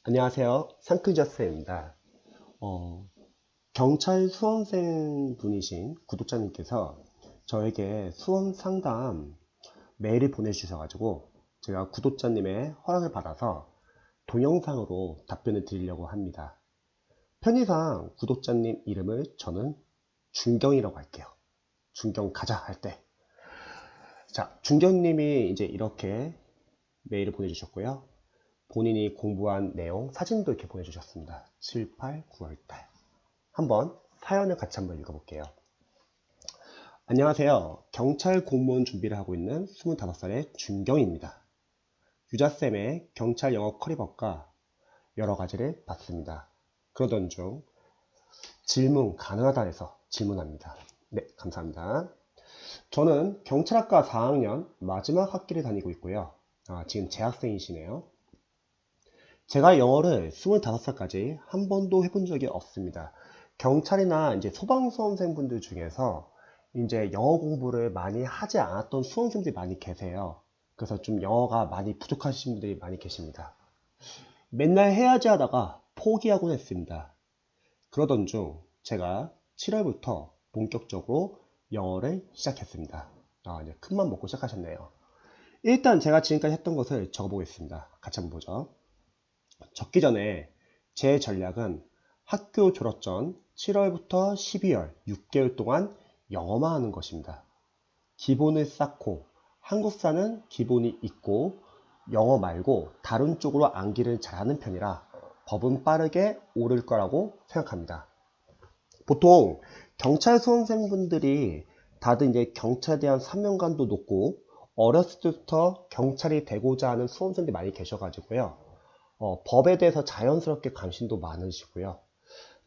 안녕하세요. 상크저스입니다. 경찰 수험생 분이신 구독자님께서 저에게 수험 상담 메일을 보내주셔가지고 제가 구독자님의 허락을 받아서 동영상으로 답변을 드리려고 합니다. 편의상 구독자님 이름을 저는 준경이라고 할게요. 준경 가자 할 때. 자, 준경님이 이제 이렇게 메일을 보내주셨고요. 본인이 공부한 내용, 사진도 이렇게 보내주셨습니다. 7, 8, 9월달. 한번 사연을 같이 한번 읽어볼게요. 안녕하세요. 경찰 공무원 준비를 하고 있는 25살의 준경입니다. 유자쌤의 경찰 영어 커리버가 여러 가지를 봤습니다. 그러던 중 질문 가능하다 해서 질문합니다. 네, 감사합니다. 저는 경찰학과 4학년 마지막 학기를 다니고 있고요. 지금 재학생이시네요. 제가 영어를 25살까지 한 번도 해본 적이 없습니다. 경찰이나 이제 소방수험생분들 중에서 이제 영어 공부를 많이 하지 않았던 수험생들이 많이 계세요. 그래서 좀 영어가 많이 부족하신 분들이 많이 계십니다. 맨날 해야지 하다가 포기하곤 했습니다. 그러던 중 제가 7월부터 본격적으로 영어를 시작했습니다. 이제 큰맘 먹고 시작하셨네요. 일단 제가 지금까지 했던 것을 적어보겠습니다. 같이 한번 보죠. 적기 전에 제 전략은 학교 졸업 전 7월부터 12월 6개월 동안 영어만 하는 것입니다. 기본을 쌓고 한국사는 기본이 있고 영어 말고 다른 쪽으로 암기를 잘하는 편이라 법은 빠르게 오를 거라고 생각합니다. 보통 경찰 수험생분들이 다들 이제 경찰에 대한 사명감도 높고 어렸을 때부터 경찰이 되고자 하는 수험생들이 많이 계셔가지고요. 법에 대해서 자연스럽게 관심도 많으시고요.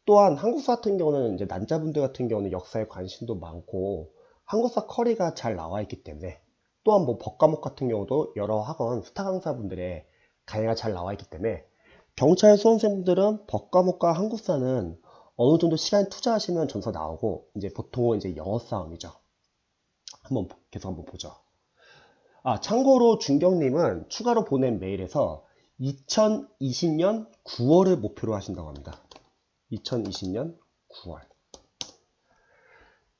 또한 한국사 같은 경우는 이제 남자분들 같은 경우는 역사에 관심도 많고 한국사 커리가 잘 나와 있기 때문에 또한 뭐 법 과목 같은 경우도 여러 학원 스타 강사분들의 강의가 잘 나와 있기 때문에 경찰 수험생분들은 법 과목과 한국사는 어느 정도 시간 투자하시면 점수가 나오고 이제 보통은 이제 영어 싸움이죠. 계속 한번 보죠. 참고로 준경님은 추가로 보낸 메일에서 2020년 9월을 목표로 하신다고 합니다. 2020년 9월.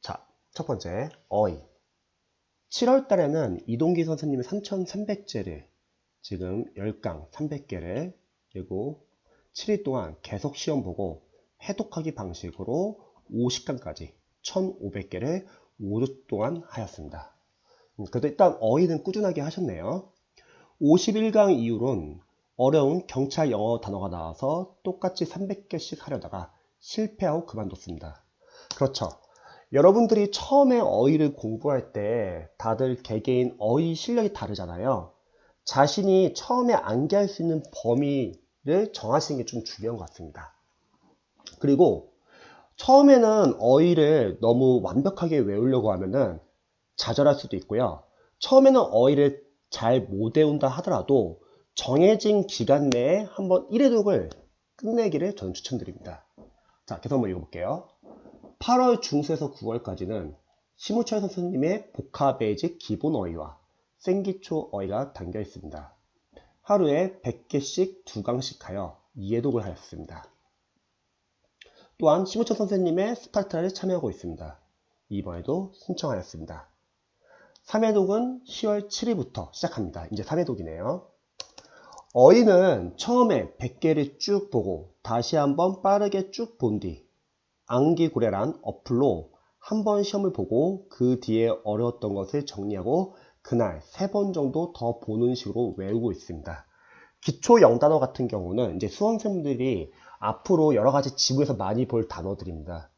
자, 첫 번째, 어휘. 7월 달에는 이동기 선생님의 3,300제를, 지금 10강 300개를, 그리고 7일 동안 계속 시험 보고 해독하기 방식으로 50강까지 1,500개를 5주 동안 하였습니다. 그래도 일단 어휘는 꾸준하게 하셨네요. 51강 이후론 어려운 경찰 영어 단어가 나와서 똑같이 300개씩 하려다가 실패하고 그만뒀습니다. 그렇죠. 여러분들이 처음에 어휘를 공부할 때 다들 개개인 어휘 실력이 다르잖아요. 자신이 처음에 암기할 수 있는 범위를 정하시는 게 좀 중요한 것 같습니다. 그리고 처음에는 어휘를 너무 완벽하게 외우려고 하면은 좌절할 수도 있고요. 처음에는 어휘를 잘 못 외운다 하더라도 정해진 기간 내에 한번 1회독을 끝내기를 저는 추천드립니다. 자, 계속 한번 읽어볼게요. 8월 중수에서 9월까지는 심우철 선생님의 복합 베이직 기본 어휘와 생기초 어휘가 담겨 있습니다. 하루에 100개씩 2강씩 하여 2회독을 하였습니다. 또한 심우철 선생님의 스파르타를 참여하고 있습니다. 이번에도 신청하였습니다. 3회독은 10월 7일부터 시작합니다. 이제 3회독이네요. 어휘는 처음에 100개를 쭉 보고 다시 한번 빠르게 쭉 본 뒤 암기고래란 어플로 한 번 시험을 보고 그 뒤에 어려웠던 것을 정리하고 그날 3번 정도 더 보는 식으로 외우고 있습니다. 기초 영단어 같은 경우는 이제 수험생들이 앞으로 여러 가지 지구에서 많이 볼 단어들입니다.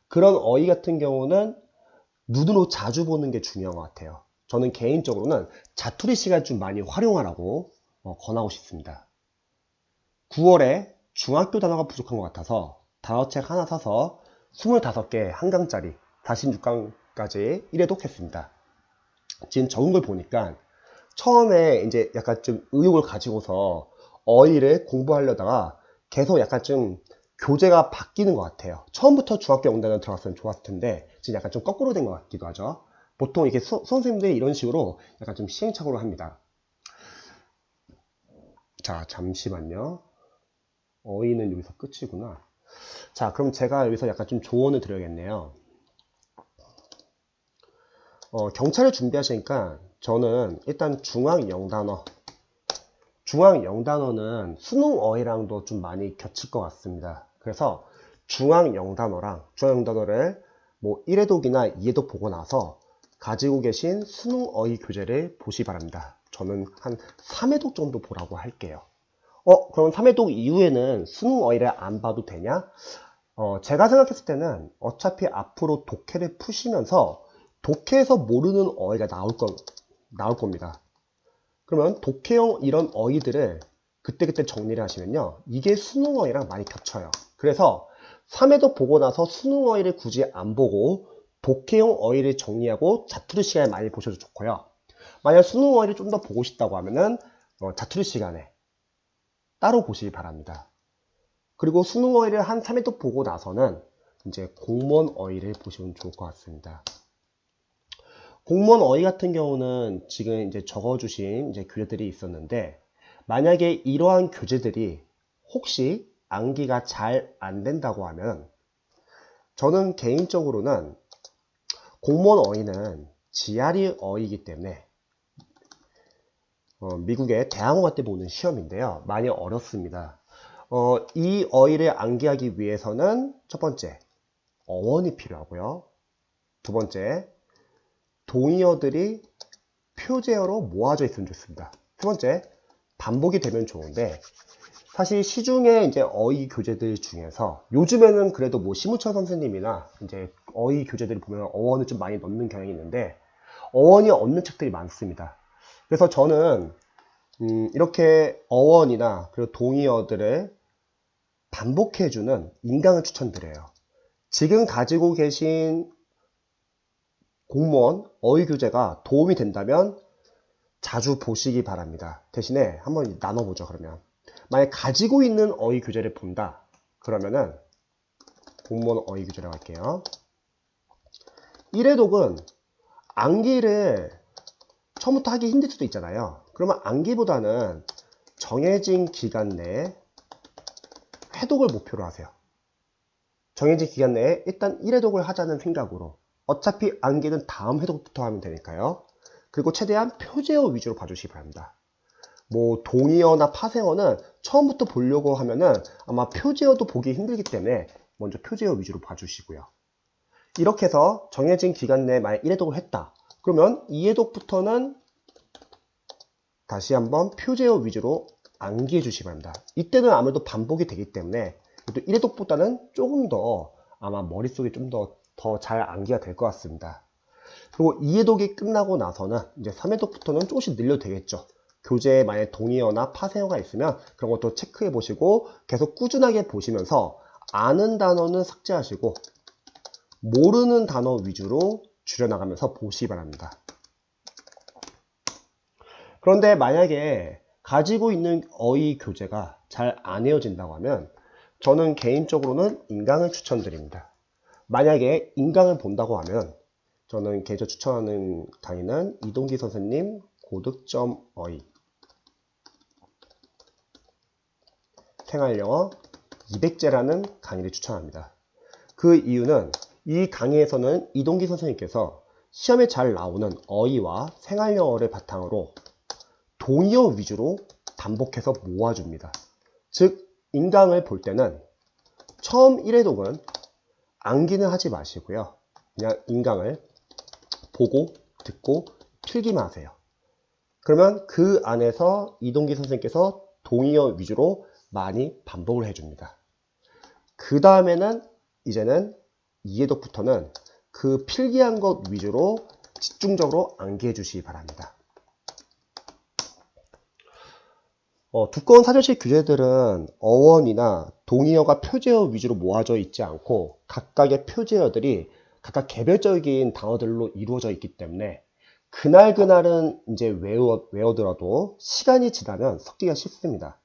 그런 어휘 같은 경우는 눈으로 자주 보는 게 중요한 것 같아요. 저는 개인적으로는 자투리 시간 좀 많이 활용하라고 권하고 싶습니다. 9월에 중학교 단어가 부족한 것 같아서 단어책 하나 사서 25개 한 강짜리 46강까지 1회독 했습니다. 지금 적은 걸 보니까 처음에 이제 약간 좀 의욕을 가지고서 어휘를 공부하려다가 계속 약간 좀 교재가 바뀌는 것 같아요. 처음부터 중학교 영단어 들어갔으면 좋았을 텐데 지금 약간 좀 거꾸로 된 것 같기도 하죠. 보통 이게 선생님들이 이런 식으로 약간 좀 시행착오를 합니다. 자, 잠시만요. 어휘는 여기서 끝이구나. 자, 그럼 제가 여기서 약간 좀 조언을 드려야겠네요. 경찰을 준비하시니까 저는 일단 중앙 영단어는 수능 어휘랑도 좀 많이 겹칠 것 같습니다. 그래서 중앙 영단어를 뭐 1회독이나 2회독 보고 나서 가지고 계신 수능 어휘 교재를 보시기 바랍니다. 저는 한 3회독 정도 보라고 할게요. 그럼 3회독 이후에는 수능 어휘를 안 봐도 되냐? 제가 생각했을 때는 어차피 앞으로 독해를 푸시면서 독해에서 모르는 어휘가 나올 겁니다. 그러면 독해형 이런 어휘들을 그때그때 정리를 하시면요. 이게 수능 어휘랑 많이 겹쳐요. 그래서 3회독 보고 나서 수능 어휘를 굳이 안 보고 독해형 어휘를 정리하고 자투리 시간에 많이 보셔도 좋고요. 만약 수능 어휘를 좀 더 보고 싶다고 하면은 자투리 시간에 따로 보시기 바랍니다. 그리고 수능 어휘를 한 3회독 보고 나서는 이제 공무원 어휘를 보시면 좋을 것 같습니다. 공무원 어휘 같은 경우는 지금 이제 적어주신 이제 교재들이 있었는데, 만약에 이러한 교재들이 혹시 암기가 잘 안 된다고 하면, 저는 개인적으로는 공무원 어휘는 GRE 어휘이기 때문에 미국의 대학원가 때 보는 시험인데요. 많이 어렵습니다. 이 어휘를 암기하기 위해서는 첫 번째, 어원이 필요하고요. 두 번째, 동의어들이 표제어로 모아져 있으면 좋습니다. 세 번째, 반복이 되면 좋은데, 사실 시중에 이제 어휘 교재들 중에서 요즘에는 그래도 뭐 심우철 선생님이나 이제 어휘 교재들을 보면 어원을 좀 많이 넣는 경향이 있는데, 어원이 없는 책들이 많습니다. 그래서 저는 이렇게 어원이나 그리고 동의어들을 반복해주는 인강을 추천드려요. 지금 가지고 계신 공무원 어휘 교재가 도움이 된다면 자주 보시기 바랍니다. 대신에 한번 나눠보죠. 그러면 만약 가지고 있는 어휘 교재를 본다 그러면은 공무원 어휘 교재라고 할게요. 1회독은 암기를 처음부터 하기 힘들 수도 있잖아요. 그러면 암기보다는 정해진 기간 내에 회독을 목표로 하세요. 정해진 기간 내에 일단 1회독을 하자는 생각으로. 어차피 암기는 다음 회독부터 하면 되니까요. 그리고 최대한 표제어 위주로 봐주시기 바랍니다. 뭐 동의어나 파생어는 처음부터 보려고 하면은 아마 표제어도 보기 힘들기 때문에 먼저 표제어 위주로 봐주시고요. 이렇게 해서 정해진 기간 내에 만약 1회독을 했다. 그러면 2회독부터는 다시 한번 표제어 위주로 암기해 주시기 바랍니다. 이때는 아무래도 반복이 되기 때문에 1회독보다는 조금 더 아마 머릿속에 좀 더 잘 암기가 될 것 같습니다. 그리고 2회독이 끝나고 나서는 이제 3회독부터는 조금씩 늘려도 되겠죠. 교재에 만약 동의어나 파생어가 있으면 그런 것도 체크해 보시고 계속 꾸준하게 보시면서 아는 단어는 삭제하시고 모르는 단어 위주로 줄여나가면서 보시기 바랍니다. 그런데 만약에 가지고 있는 어휘 교재가 잘 안 외워진다고 하면 저는 개인적으로는 인강을 추천드립니다. 만약에 인강을 본다고 하면 저는 개인적으로 추천하는 강의는 이동기 선생님 고득점 어휘 생활영어 200제라는 강의를 추천합니다. 그 이유는 이 강의에서는 이동기 선생님께서 시험에 잘 나오는 어휘와 생활영어를 바탕으로 동의어 위주로 반복해서 모아줍니다. 즉 인강을 볼 때는 처음 1회독은 암기는 하지 마시고요. 그냥 인강을 보고 듣고 필기만 하세요. 그러면 그 안에서 이동기 선생님께서 동의어 위주로 많이 반복을 해줍니다. 그 다음에는 이제는 2회독부터는 그 필기한 것 위주로 집중적으로 암기해 주시기 바랍니다. 두꺼운 사전식 교재들은 어원이나 동의어가 표제어 위주로 모아져 있지 않고 각각의 표제어들이 각각 개별적인 단어들로 이루어져 있기 때문에 그날그날은 이제 외워들어도 시간이 지나면 섞기가 쉽습니다.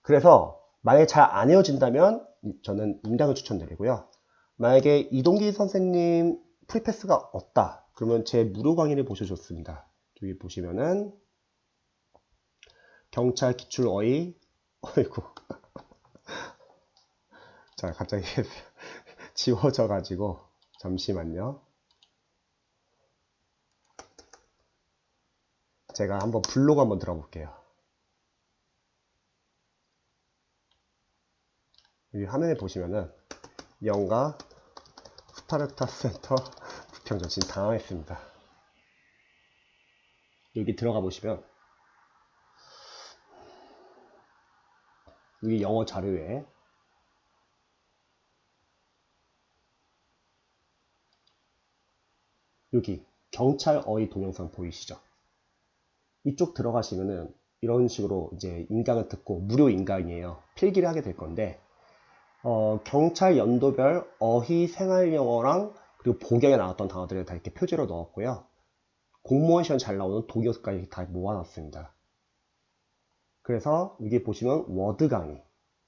그래서 만약에 잘 안 외워진다면 저는 인강을 추천드리고요. 만약에 이동기 선생님 프리패스가 없다 그러면 제 무료 강의를 보셔도 좋습니다. 여기 보시면은 경찰 기출 어휘, 어이구, 자, 갑자기 지워져 가지고 잠시만요. 제가 한번 블로그 한번 들어볼게요. 여기 화면에 보시면은 영가 스파르타 센터 부평전 지금 당황했습니다. 여기 들어가 보시면 여기 영어 자료에 여기 경찰 어휘 동영상 보이시죠? 이쪽 들어가시면은 이런 식으로 이제 인강을 듣고 무료 인강이에요. 필기를 하게 될 건데 경찰 연도별 어휘 생활영어랑 그리고 복역에 나왔던 단어들을 다 이렇게 표지로 넣었고요. 공무원 시험 잘 나오는 독일어까지 다 모아놨습니다. 그래서 여기 보시면 워드 강의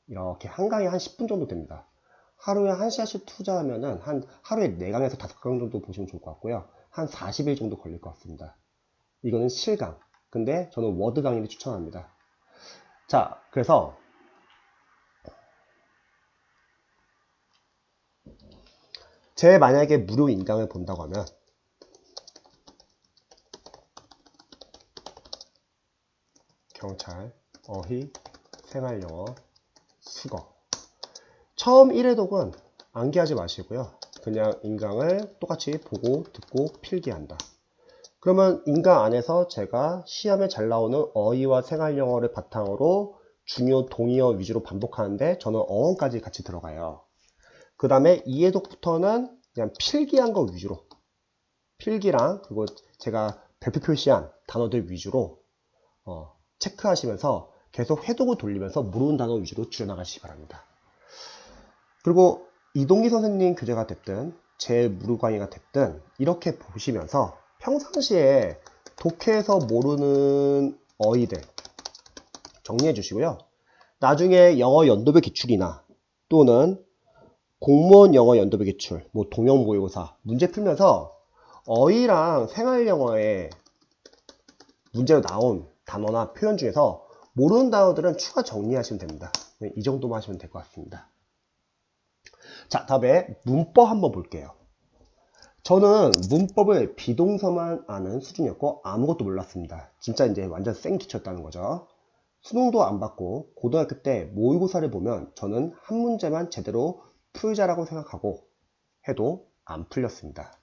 이렇게 한 강의 한 10분 정도 됩니다. 하루에 1시간씩 투자하면은 하루에 4강에서 5강 정도 보시면 좋을 것 같고요. 한 40일 정도 걸릴 것 같습니다. 이거는 실강. 근데 저는 워드 강의를 추천합니다. 자, 그래서 제 만약에 무료 인강을 본다고 하면 경찰, 어휘, 생활영어, 수거 처음 1회독은 암기하지 마시고요. 그냥 인강을 똑같이 보고 듣고 필기한다. 그러면 인강 안에서 제가 시험에 잘 나오는 어휘와 생활영어를 바탕으로 중요 동의어 위주로 반복하는데 저는 어원까지 같이 들어가요. 그 다음에 2회독부터는 그냥 필기한 거 위주로 필기랑 그리고 제가 별표 표시한 단어들 위주로 체크하시면서 계속 회독을 돌리면서 모르는 단어 위주로 줄여나가시기 바랍니다. 그리고 이동기 선생님 교재가 됐든 제 무료 강의가 됐든 이렇게 보시면서 평상시에 독해에서 모르는 어휘들 정리해 주시고요. 나중에 영어 연도별 기출이나 또는 공무원 영어 연도별 기출, 뭐 동형 모의고사 문제 풀면서 어휘랑 생활영어에 문제로 나온 단어나 표현 중에서 모르는 단어들은 추가 정리하시면 됩니다. 이 정도만 하시면 될 것 같습니다. 자, 다음에 문법 한번 볼게요. 저는 문법을 비동사만 아는 수준이었고 아무것도 몰랐습니다. 진짜 이제 완전 생 기초였다는 거죠. 수능도 안 받고 고등학교 때 모의고사를 보면 저는 한 문제만 제대로 풀자라고 생각하고 해도 안 풀렸습니다.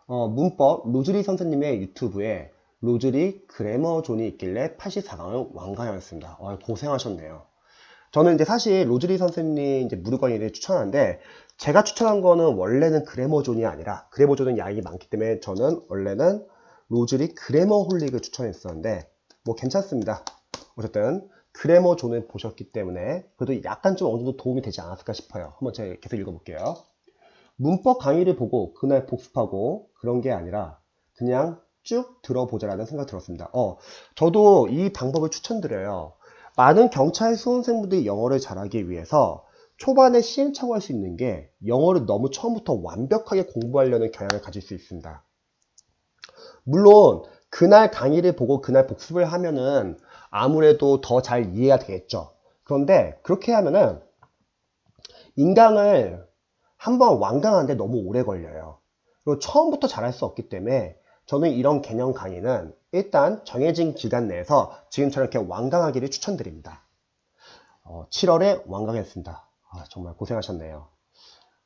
문법 로즈리 선생님의 유튜브에 로즈리 그래머 존이 있길래 84강을 완강하였습니다. 고생하셨네요. 저는 이제 사실 로즈리 선생님 이제 무료 강의를 추천하는데 제가 추천한 거는 원래는 그래머존이 아니라 그래머존은 양이 많기 때문에 저는 원래는 로즈리 그래머 홀릭을 추천했었는데 뭐 괜찮습니다. 어쨌든 그래머존을 보셨기 때문에 그래도 약간 좀 어느 정도 도움이 되지 않았을까 싶어요. 한번 제가 계속 읽어볼게요. 문법 강의를 보고 그날 복습하고 그런 게 아니라 그냥 쭉 들어보자라는 생각 들었습니다. 저도 이 방법을 추천드려요. 많은 경찰 수험생분들이 영어를 잘하기 위해서 초반에 시행착오할 수 있는 게 영어를 너무 처음부터 완벽하게 공부하려는 경향을 가질 수 있습니다. 물론 그날 강의를 보고 그날 복습을 하면은 아무래도 더 잘 이해가 되겠죠. 그런데 그렇게 하면은 인강을 한번 완강하는데 너무 오래 걸려요. 그리고 처음부터 잘할 수 없기 때문에 저는 이런 개념 강의는 일단 정해진 기간 내에서 지금처럼 이렇게 완강하기를 추천드립니다. 7월에 완강했습니다. 정말 고생하셨네요.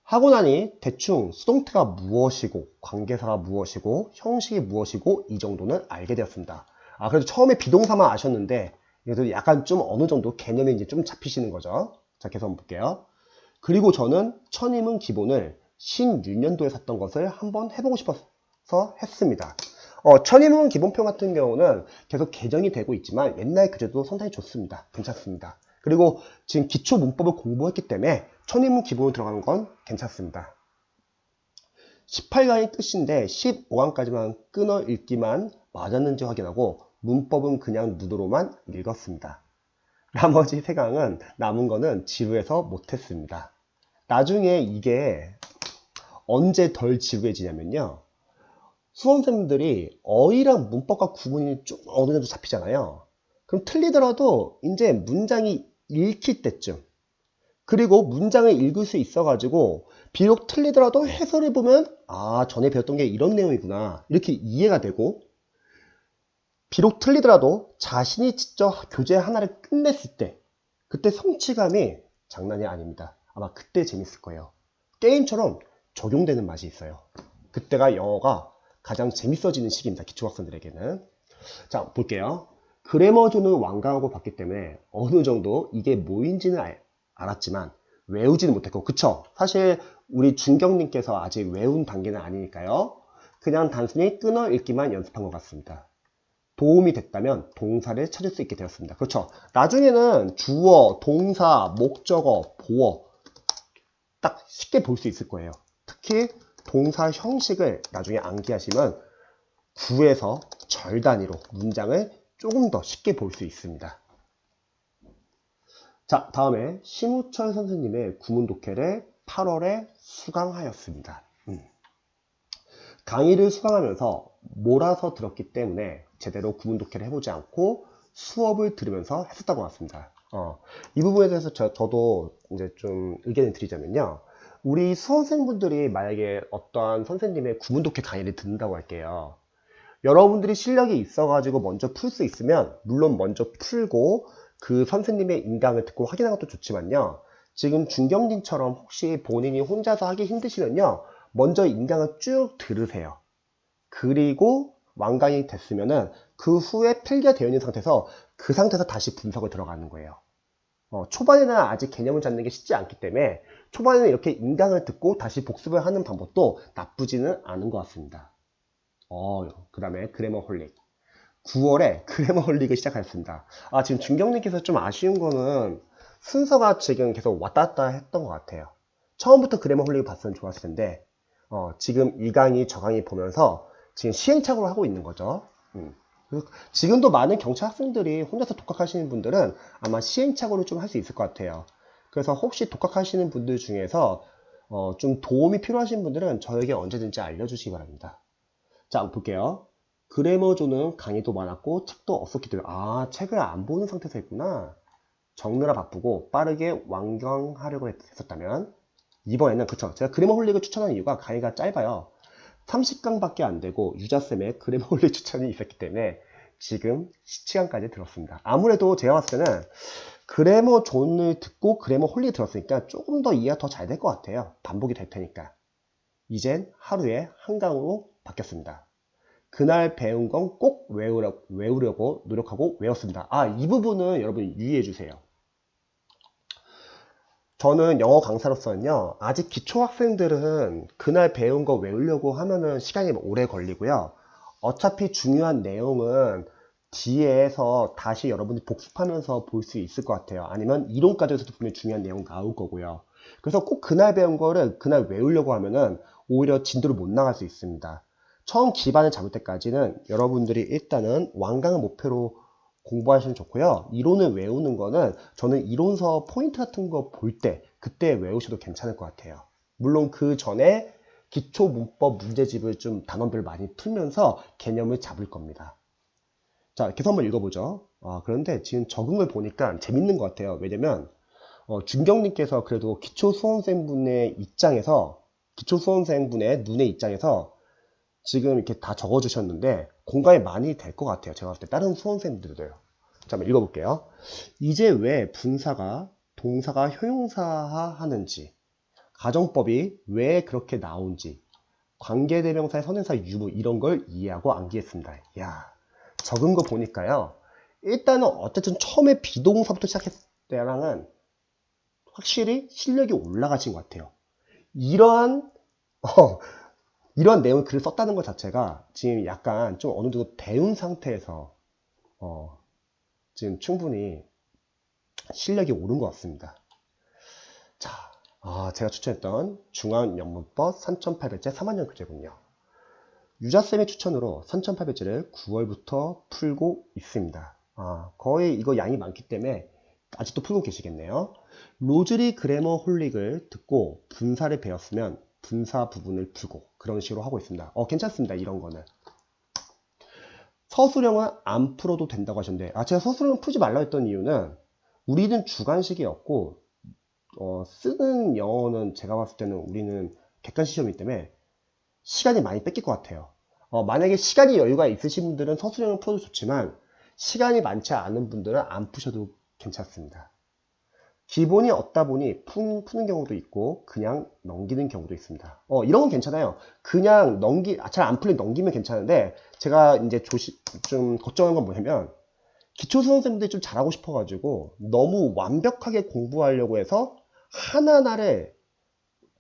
하고 나니 대충 수동태가 무엇이고 관계사가 무엇이고 형식이 무엇이고 이 정도는 알게 되었습니다. 그래도 처음에 비동사만 아셨는데 그래도 약간 좀 어느 정도 개념이 이제 좀 잡히시는 거죠. 자, 계속 한번 볼게요. 그리고 저는 천인문 기본을 신유년도에 샀던 것을 한번 해보고 싶어서 했습니다. 천인문 기본표 같은 경우는 계속 개정이 되고 있지만 옛날 교재도 상당히 좋습니다. 괜찮습니다. 그리고 지금 기초 문법을 공부했기 때문에 천인문 기본으로 들어가는 건 괜찮습니다. 18강이 끝인데 15강까지만 끊어 읽기만 맞았는지 확인하고 문법은 그냥 눈으로만 읽었습니다. 나머지 3강은 남은 거는 지루해서 못했습니다. 나중에 이게 언제 덜 지루해지냐면요. 수험생들이 어휘랑 문법과 구분이 좀 어느 정도 잡히잖아요. 그럼 틀리더라도 이제 문장이 읽힐 때쯤 그리고 문장을 읽을 수 있어가지고 비록 틀리더라도 해설을 보면 아, 전에 배웠던 게 이런 내용이구나 이렇게 이해가 되고, 비록 틀리더라도 자신이 직접 교재 하나를 끝냈을 때 그때 성취감이 장난이 아닙니다. 아마 그때 재밌을 거예요. 게임처럼 적용되는 맛이 있어요. 그때가 영어가 가장 재밌어지는 시기입니다. 기초학생들에게는. 자, 볼게요. 그래머존을 완강하고 봤기 때문에 어느 정도 이게 뭐인지는 알았지만 외우지는 못했고, 그쵸? 사실 우리 준경님께서 아직 외운 단계는 아니니까요. 그냥 단순히 끊어 읽기만 연습한 것 같습니다. 도움이 됐다면 동사를 찾을 수 있게 되었습니다. 그렇죠? 나중에는 주어, 동사, 목적어, 보어 딱 쉽게 볼 수 있을 거예요. 특히 동사 형식을 나중에 암기하시면 구에서 절 단위로 문장을 조금 더 쉽게 볼 수 있습니다. 자, 다음에 심우철 선생님의 구문 독해를 8월에 수강하였습니다. 강의를 수강하면서 몰아서 들었기 때문에 제대로 구문 독해를 해보지 않고 수업을 들으면서 했었던 것 같습니다. 이 부분에 대해서 저도 이제 좀 의견을 드리자면요. 우리 수험생분들이 만약에 어떠한 선생님의 구문 독해 강의를 듣는다고 할게요. 여러분들이 실력이 있어가지고 먼저 풀 수 있으면 물론 먼저 풀고 그 선생님의 인강을 듣고 확인하는 것도 좋지만요. 지금 준경님처럼 혹시 본인이 혼자서 하기 힘드시면요. 먼저 인강을 쭉 들으세요. 그리고 완강이 됐으면은 그 후에 필기가 되어 있는 상태에서 그 상태에서 다시 분석을 들어가는 거예요. 초반에는 아직 개념을 잡는 게 쉽지 않기 때문에 초반에는 이렇게 인강을 듣고 다시 복습을 하는 방법도 나쁘지는 않은 것 같습니다. 그 다음에 그래머홀릭. 9월에 그래머홀릭을 시작하였습니다. 지금 준경님께서 좀 아쉬운 거는 순서가 지금 계속 왔다 갔다 했던 것 같아요. 처음부터 그래머홀릭을 봤으면 좋았을 텐데 지금 이 강의 저 강의 보면서 지금 시행착오를 하고 있는 거죠. 지금도 많은 경찰 학생들이 혼자서 독학하시는 분들은 아마 시행착오를 좀 할 수 있을 것 같아요. 그래서 혹시 독학하시는 분들 중에서 좀 도움이 필요하신 분들은 저에게 언제든지 알려주시기 바랍니다. 자, 한번 볼게요. 그래머존은 강의도 많았고 책도 없었기 때문에 책을 안 보는 상태에서 했구나. 적느라 바쁘고 빠르게 완강하려고 했었다면 이번에는 그쵸, 제가 그래머홀릭을 추천하는 이유가 강의가 짧아요. 30강밖에 안 되고 유자쌤의 그래머홀릭 추천이 있었기 때문에 지금 10시간까지 들었습니다. 아무래도 제가 봤을 때는 그래머존을 듣고 그래머홀릭 들었으니까 조금 더 이해가 더 잘 될 것 같아요. 반복이 될 테니까. 이젠 하루에 한 강으로 바뀌었습니다. 그날 배운 건 꼭 외우려고 노력하고 외웠습니다. 이 부분은 여러분 유의해 주세요. 저는 영어 강사로서는요, 아직 기초학생들은 그날 배운 거 외우려고 하면은 시간이 오래 걸리고요. 어차피 중요한 내용은 뒤에서 다시 여러분이 복습하면서 볼 수 있을 것 같아요. 아니면 이론과정에서도 분명히 중요한 내용 나올 거고요. 그래서 꼭 그날 배운 거를 그날 외우려고 하면은 오히려 진도를 못 나갈 수 있습니다. 처음 기반을 잡을 때까지는 여러분들이 일단은 완강을 목표로 공부하시면 좋고요. 이론을 외우는 거는 저는 이론서 포인트 같은 거 볼 때 그때 외우셔도 괜찮을 것 같아요. 물론 그 전에 기초 문법 문제집을 좀 단원별 많이 풀면서 개념을 잡을 겁니다. 자, 계속 한번 읽어보죠. 그런데 지금 적응을 보니까 재밌는 것 같아요. 왜냐면 준경님께서 그래도 기초수험생분의 눈의 입장에서 지금 이렇게 다 적어주셨는데 공감이 많이 될 것 같아요. 제가 봤을 때 다른 수험생들도요. 자, 한번 읽어볼게요. 이제 왜 분사가 동사가 효용사하는지, 가정법이 왜 그렇게 나온지, 관계대명사의 선행사 유무 이런 걸 이해하고 암기했습니다. 야, 적은 거 보니까요. 일단은 어쨌든 처음에 비동사부터 시작했을 때랑은 확실히 실력이 올라가신 것 같아요. 이러한 내용을 글을 썼다는 것 자체가 지금 약간 좀 어느 정도 배운 상태에서 지금 충분히 실력이 오른 것 같습니다. 자, 제가 추천했던 중앙영문법 3800제 3학년 교재군요. 유자쌤의 추천으로 3800제를 9월부터 풀고 있습니다. 거의 이거 양이 많기 때문에 아직도 풀고 계시겠네요. 로즈리 그래머 홀릭을 듣고 분사를 배웠으면 분사 부분을 풀고 그런 식으로 하고 있습니다. 괜찮습니다. 이런 거는. 서술형은 안 풀어도 된다고 하셨는데 제가 서술형 풀지 말라 했던 이유는 우리는 주관식이었고 쓰는 영어는 제가 봤을 때는 우리는 객관식 시험이기 때문에 시간이 많이 뺏길 것 같아요. 만약에 시간이 여유가 있으신 분들은 서술형을 풀어도 좋지만 시간이 많지 않은 분들은 안 푸셔도 괜찮습니다. 기본이 없다 보니 푸는 경우도 있고 그냥 넘기는 경우도 있습니다. 이런 건 괜찮아요. 그냥 잘 안 풀린 넘기면 괜찮은데 제가 이제 좀 걱정한 건 뭐냐면 기초수험생들이 좀 잘하고 싶어가지고 너무 완벽하게 공부하려고 해서 하나하나를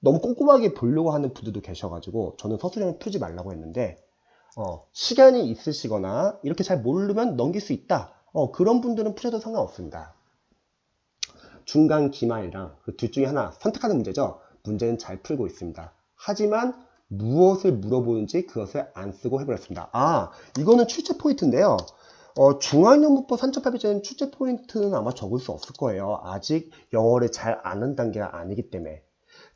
너무 꼼꼼하게 보려고 하는 분들도 계셔가지고 저는 서술형을 풀지 말라고 했는데 시간이 있으시거나 이렇게 잘 모르면 넘길 수 있다. 그런 분들은 푸셔도 상관없습니다. 중간 기말이랑 그 둘 중에 하나 선택하는 문제죠. 문제는 잘 풀고 있습니다. 하지만 무엇을 물어보는지 그것을 안 쓰고 해버렸습니다. 이거는 출제 포인트인데요. 중앙영문법 산출합의제는 출제 포인트는 아마 적을 수 없을 거예요. 아직 영어를 잘 아는 단계가 아니기 때문에.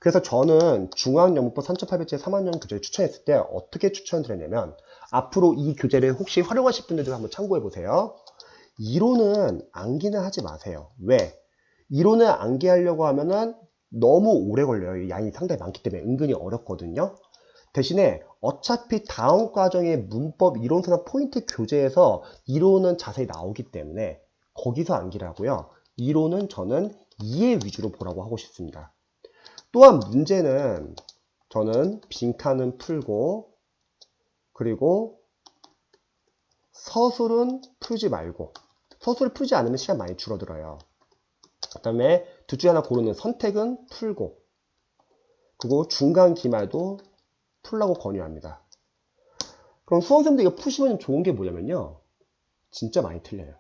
그래서 저는 중앙영문법 산출합의제 3학년 교재를 추천했을 때 어떻게 추천드렸냐면 앞으로 이 교재를 혹시 활용하실 분들도 한번 참고해 보세요. 이론은 암기는 하지 마세요. 왜? 이론을 암기하려고 하면은 너무 오래 걸려요. 양이 상당히 많기 때문에 은근히 어렵거든요. 대신에 어차피 다음 과정의 문법 이론서나 포인트 교재에서 이론은 자세히 나오기 때문에 거기서 암기를 하고요. 이론은 저는 이해 위주로 보라고 하고 싶습니다. 또한 문제는 저는 빈칸은 풀고 그리고 서술은 풀지 말고 서술을 풀지 않으면 시간 많이 줄어들어요. 그 다음에 둘 중에 하나 고르는 선택은 풀고 그리고 중간 기말도 풀라고 권유합니다. 그럼 수험생들 이거 푸시면 좋은 게 뭐냐면요. 진짜 많이 틀려요.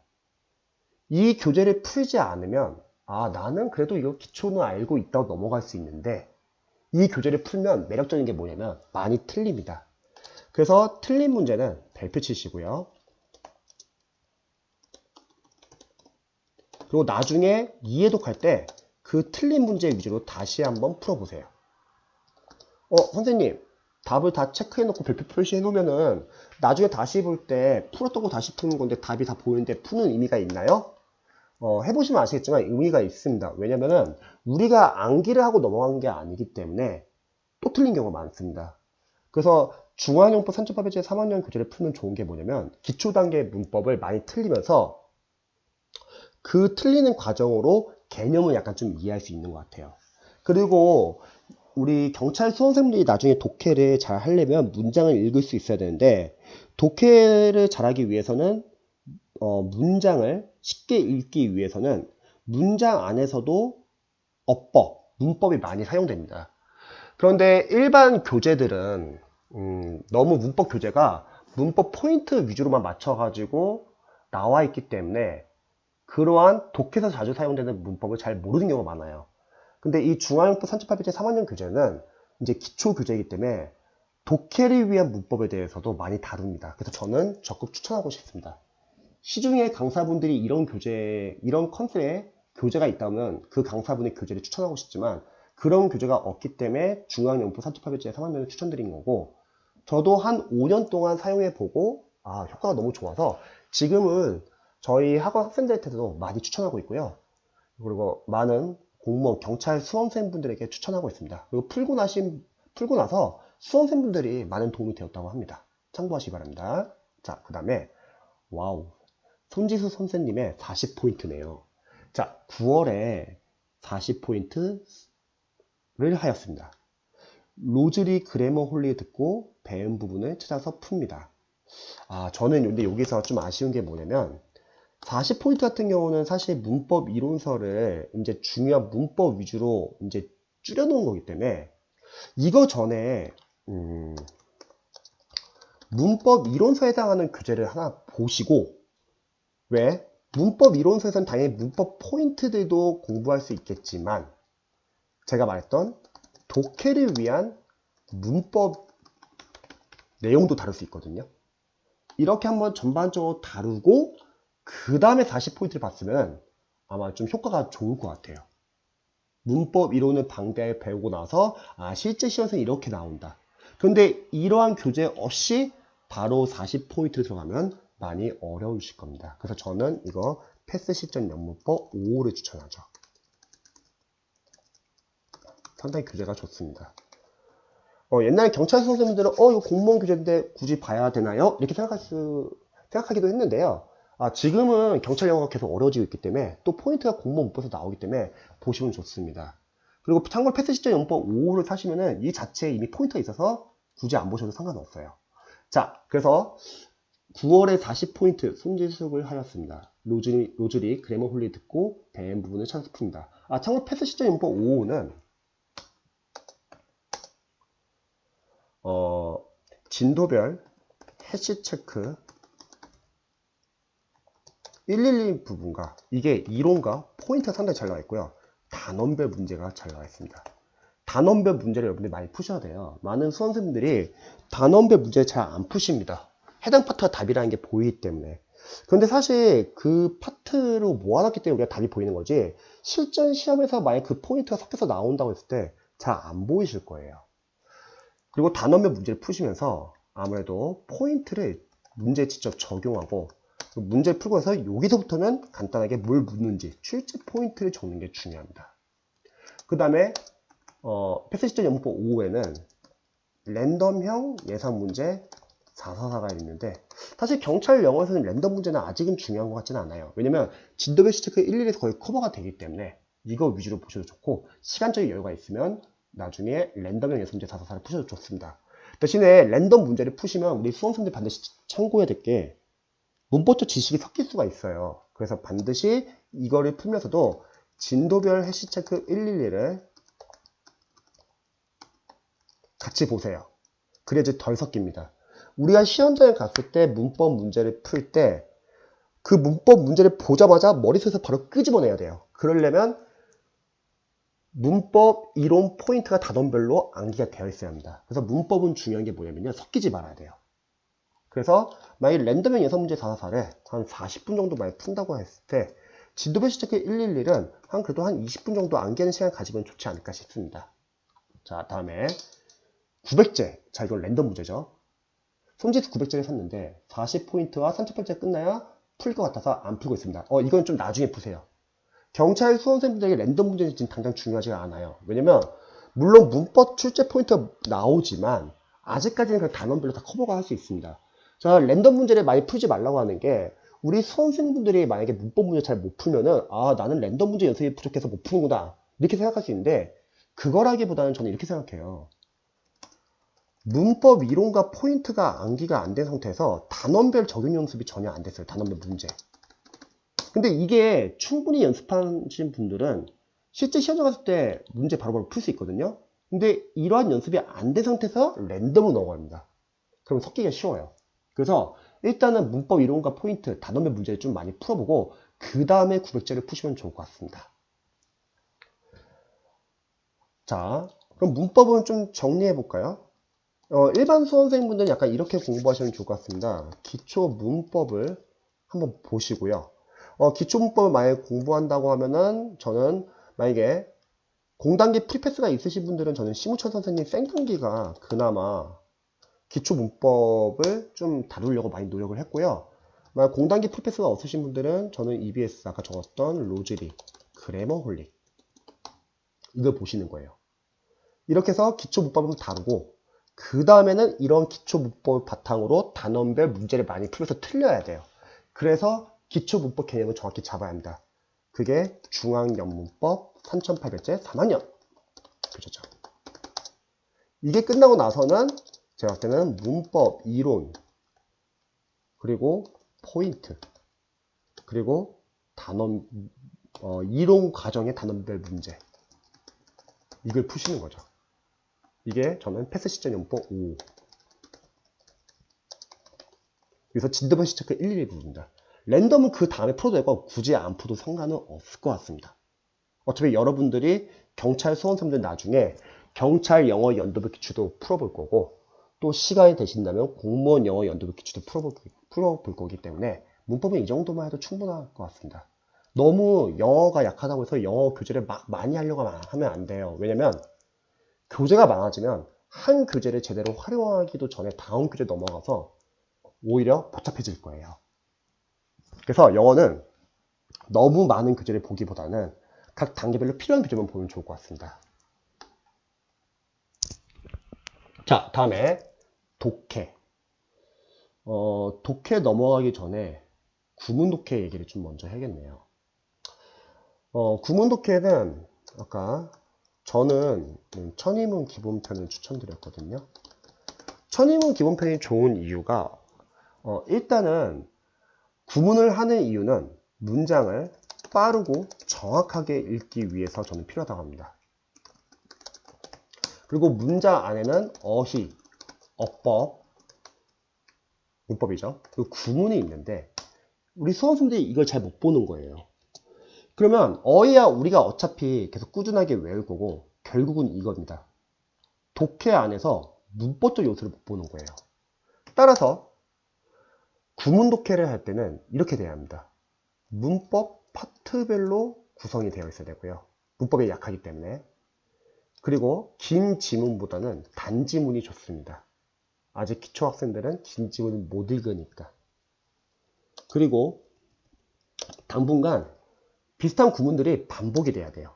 이 교재를 풀지 않으면 나는 그래도 이거 기초는 알고 있다고 넘어갈 수 있는데 이 교재를 풀면 매력적인 게 뭐냐면 많이 틀립니다. 그래서 틀린 문제는 별표 치시고요. 그리고 나중에 이해독할 때 그 틀린 문제 위주로 다시 한번 풀어보세요. 선생님 답을 다 체크해놓고 별표 표시해놓으면은 나중에 다시 볼 때 풀었던 거 다시 푸는 건데 답이 다 보이는데 푸는 의미가 있나요? 해보시면 아시겠지만 의미가 있습니다. 왜냐면은 우리가 암기를 하고 넘어간 게 아니기 때문에 또 틀린 경우가 많습니다. 그래서 중앙영법 산출합의제 3학년 교재를 풀면 좋은 게 뭐냐면 기초 단계 문법을 많이 틀리면서 그 틀리는 과정으로 개념을 약간 좀 이해할 수 있는 것 같아요. 그리고 우리 경찰 수험생들이 나중에 독해를 잘 하려면 문장을 읽을 수 있어야 되는데 독해를 잘하기 위해서는 문장을 쉽게 읽기 위해서는 문장 안에서도 어법, 문법이 많이 사용됩니다. 그런데 일반 교재들은 너무 문법 교재가 문법 포인트 위주로만 맞춰가지고 나와 있기 때문에 그러한 독해에서 자주 사용되는 문법을 잘 모르는 경우가 많아요. 근데 이 중앙영법 산출합의제 3학년 교재는 이제 기초 교재이기 때문에 독해를 위한 문법에 대해서도 많이 다룹니다. 그래서 저는 적극 추천하고 싶습니다. 시중에 강사분들이 이런 교재, 이런 컨셉의 교재가 있다면 그 강사분의 교재를 추천하고 싶지만 그런 교재가 없기 때문에 중앙영법 산출합의제 3학년을 추천드린 거고 저도 한 5년 동안 사용해보고 효과가 너무 좋아서 지금은 저희 학원 학생들한테도 많이 추천하고 있고요. 그리고 많은 공무원, 경찰 수험생분들에게 추천하고 있습니다. 그리고 풀고 나서 수험생분들이 많은 도움이 되었다고 합니다. 참고하시기 바랍니다. 자, 그 다음에 와우, 손지수 선생님의 40포인트네요. 자, 9월에 40포인트를 하였습니다. 로즈리 그래머 홀리 듣고 배운 부분을 찾아서 풉니다. 저는 근데 여기서 좀 아쉬운 게 뭐냐면 40포인트 같은 경우는 사실 문법 이론서를 이제 중요한 문법 위주로 이제 줄여놓은 거기 때문에 이거 전에 문법 이론서에 해당하는 교재를 하나 보시고 왜? 문법 이론서에서는 당연히 문법 포인트들도 공부할 수 있겠지만 제가 말했던 독해를 위한 문법 내용도 다룰 수 있거든요. 이렇게 한번 전반적으로 다루고 그 다음에 40포인트를 봤으면 아마 좀 효과가 좋을 것 같아요. 문법 이론을 방대하게 배우고 나서 실제 시험에서 이렇게 나온다. 그런데 이러한 교재 없이 바로 40포인트 들어가면 많이 어려우실 겁니다. 그래서 저는 이거 패스 실전 영문법 5호를 추천하죠. 상당히 교재가 좋습니다. 옛날 경찰 선생님들은 이거 공무원 교재인데 굳이 봐야 되나요? 이렇게 생각하기도 했는데요. 지금은 경찰 영어가 계속 어려워지고 있기 때문에 또 포인트가 공무원 문법에서 나오기 때문에 보시면 좋습니다. 그리고 참고로 패스 시점 영법 5호를 사시면은 이 자체에 이미 포인트가 있어서 굳이 안 보셔도 상관없어요. 자, 그래서 9월에 40포인트 손지숙을 하였습니다. 로즈리, 그래머 홀리 듣고 대응 부분을 찾아서 풉니다. 참고로 패스 시점 영법 5호는 진도별 해시 체크 112 부분과 이게 이론과 포인트가 상당히 잘 나와 있고요. 단원별 문제가 잘 나와 있습니다. 단원별 문제를 여러분들이 많이 푸셔야 돼요. 많은 수험생들이 단원별 문제를 잘 안 푸십니다. 해당 파트가 답이라는 게 보이기 때문에. 그런데 사실 그 파트로 모아놨기 때문에 우리가 답이 보이는 거지, 실전 시험에서 만약 그 포인트가 섞여서 나온다고 했을 때 잘 안 보이실 거예요. 그리고 단원별 문제를 푸시면서 아무래도 포인트를 문제에 직접 적용하고 문제를 풀고 해서 여기서부터는 간단하게 뭘 묻는지 출제 포인트를 적는 게 중요합니다. 그 다음에 패스 시점 영문법 5호에는 랜덤형 예상 문제 444가 있는데, 사실 경찰 영어에서는 랜덤 문제는 아직은 중요한 것 같지는 않아요. 왜냐면 진도별 시체크 11에서 거의 커버가 되기 때문에 이거 위주로 보셔도 좋고, 시간적인 여유가 있으면 나중에 랜덤형 예상 문제 444를 푸셔도 좋습니다. 대신에 랜덤 문제를 푸시면 우리 수험생들 반드시 참고해야 될 게 문법적 지식이 섞일 수가 있어요. 그래서 반드시 이거를 풀면서도 진도별 해시 체크 112를 같이 보세요. 그래야지 덜 섞입니다. 우리가 시험장에 갔을 때 문법 문제를 풀 때 그 문법 문제를 보자마자 머릿속에서 바로 끄집어내야 돼요. 그러려면 문법, 이론, 포인트가 단원별로 암기가 되어 있어야 합니다. 그래서 문법은 중요한 게 뭐냐면요, 섞이지 말아야 돼요. 그래서 만약 랜덤형 예상 문제 444를 한 40분 정도 많이 푼다고 했을 때 진도별 시체크 111은 그래도 한 20분 정도 암기하는 시간을 가지면 좋지 않을까 싶습니다. 자, 다음에 900제. 자, 이건 랜덤 문제죠. 손지수 900제를 샀는데 40포인트와 3000번째 끝나야 풀 것 같아서 안 풀고 있습니다. 이건 좀 나중에 푸세요. 경찰 수험생분들에게 랜덤 문제는 지금 당장 중요하지가 않아요. 왜냐면 물론 문법 출제 포인트가 나오지만 아직까지는 그 단원별로 다 커버가 할 수 있습니다. 자, 랜덤 문제를 많이 풀지 말라고 하는 게, 우리 수험생분들이 만약에 문법 문제 잘 못 풀면은 나는 랜덤 문제 연습이 부족해서 못 푸는구나 이렇게 생각할 수 있는데, 그거라기보다는 저는 이렇게 생각해요. 문법 이론과 포인트가 암기가 안 된 상태에서 단원별 적용 연습이 전혀 안 됐어요. 단원별 문제. 근데 이게 충분히 연습하신 분들은 실제 시험장 갔을 때 문제 바로바로 풀 수 있거든요. 근데 이러한 연습이 안 된 상태에서 랜덤으로 넘어갑니다. 그럼 섞기가 쉬워요. 그래서 일단은 문법 이론과 포인트, 단원별 문제를 좀 많이 풀어보고 그 다음에 900제를 푸시면 좋을 것 같습니다. 자, 그럼 문법은 좀 정리해 볼까요? 일반 수험생분들은 약간 이렇게 공부하시면 좋을 것 같습니다. 기초 문법을 한번 보시고요. 기초 문법을 만약에 공부한다고 하면은 저는 만약에 공단기 프리패스가 있으신 분들은 저는 심우철 선생님 생단기가 그나마 기초 문법을 좀 다루려고 많이 노력을 했고요. 만약 공단기 프리패스가 없으신 분들은 저는 EBS 아까 적었던 로즈리, 그래머 홀릭 이걸 보시는 거예요. 이렇게 해서 기초 문법을 다루고 그 다음에는 이런 기초 문법을 바탕으로 단원별 문제를 많이 풀면서 틀려야 돼요. 그래서 기초 문법 개념을 정확히 잡아야 합니다. 그게 중앙연문법 3800제 3학년 교재죠. 이게 끝나고 나서는 제가 봤을 때는 문법, 이론, 그리고 포인트, 그리고 단원, 이론 과정의 단원별 문제, 이걸 푸시는 거죠. 이게 저는 패스 시점 연법 5. 그래서 진도별 시체크 112 부분입니다. 랜덤은 그 다음에 풀어도 되고 굳이 안 풀어도 상관은 없을 것 같습니다. 어차피 여러분들이 경찰 수험생들 나중에 경찰 영어 연도별 기출도 풀어볼 거고, 또 시간이 되신다면 공무원 영어 연도별 기출도 풀어볼 거기 때문에 문법은 이 정도만 해도 충분할 것 같습니다. 너무 영어가 약하다고 해서 영어 교재를 막 많이 하려고 하면 안 돼요. 왜냐면 교재가 많아지면 한 교재를 제대로 활용하기도 전에 다음 교재 넘어가서 오히려 복잡해질 거예요. 그래서 영어는 너무 많은 교재를 보기보다는 각 단계별로 필요한 교재만 보면 좋을 것 같습니다. 자, 다음에 독해. 독해 넘어가기 전에 구문 독해 얘기를 좀 먼저 해야겠네요. 구문 독해는 아까 저는 천인문 기본편을 추천드렸거든요. 천인문 기본편이 좋은 이유가 일단은 구문을 하는 이유는 문장을 빠르고 정확하게 읽기 위해서 저는 필요하다고 합니다. 그리고 문장 안에는 어휘, 어법, 문법이죠. 그 구문이 있는데 우리 수험생들이 이걸 잘 못 보는 거예요. 그러면 어휘야 우리가 어차피 계속 꾸준하게 외울 거고 결국은 이겁니다. 독해 안에서 문법적 요소를 못 보는 거예요. 따라서 구문 독해를 할 때는 이렇게 돼야 합니다. 문법 파트별로 구성이 되어 있어야 되고요. 문법이 약하기 때문에. 그리고 긴 지문보다는 단지문이 좋습니다. 아직 기초학생들은 긴 지문을 못 읽으니까. 그리고 당분간 비슷한 구문들이 반복이 돼야 돼요.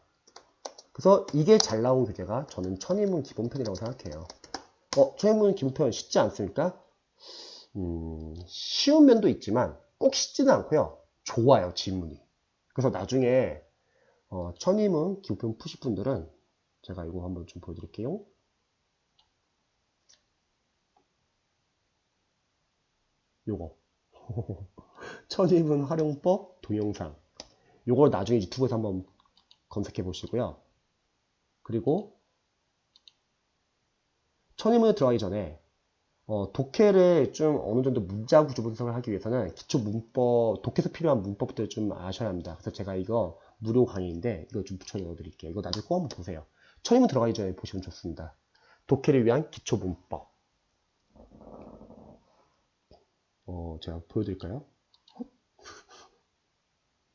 그래서 이게 잘 나온 교재가 저는 천인문 기본편이라고 생각해요. 천인문 기본편 쉽지 않습니까? 쉬운 면도 있지만 꼭 쉽지는 않고요. 좋아요, 지문이. 그래서 나중에 천인문 기본편 푸실 분들은 제가 이거 한번 좀 보여드릴게요. 요거 천인문 활용법 동영상, 요걸 나중에 유튜브에서 한번 검색해 보시고요. 그리고 천인문에 들어가기 전에 독해를 좀 어느 정도 문자 구조 분석을 하기 위해서는 기초 문법, 독해에서 필요한 문법들을 좀 아셔야 합니다. 그래서 제가 이거 무료 강의인데 이거 좀 붙여 넣어드릴게요. 이거 나중에 꼭 한번 보세요. 천인문 들어가기 전에 보시면 좋습니다. 독해를 위한 기초 문법. 제가 보여드릴까요?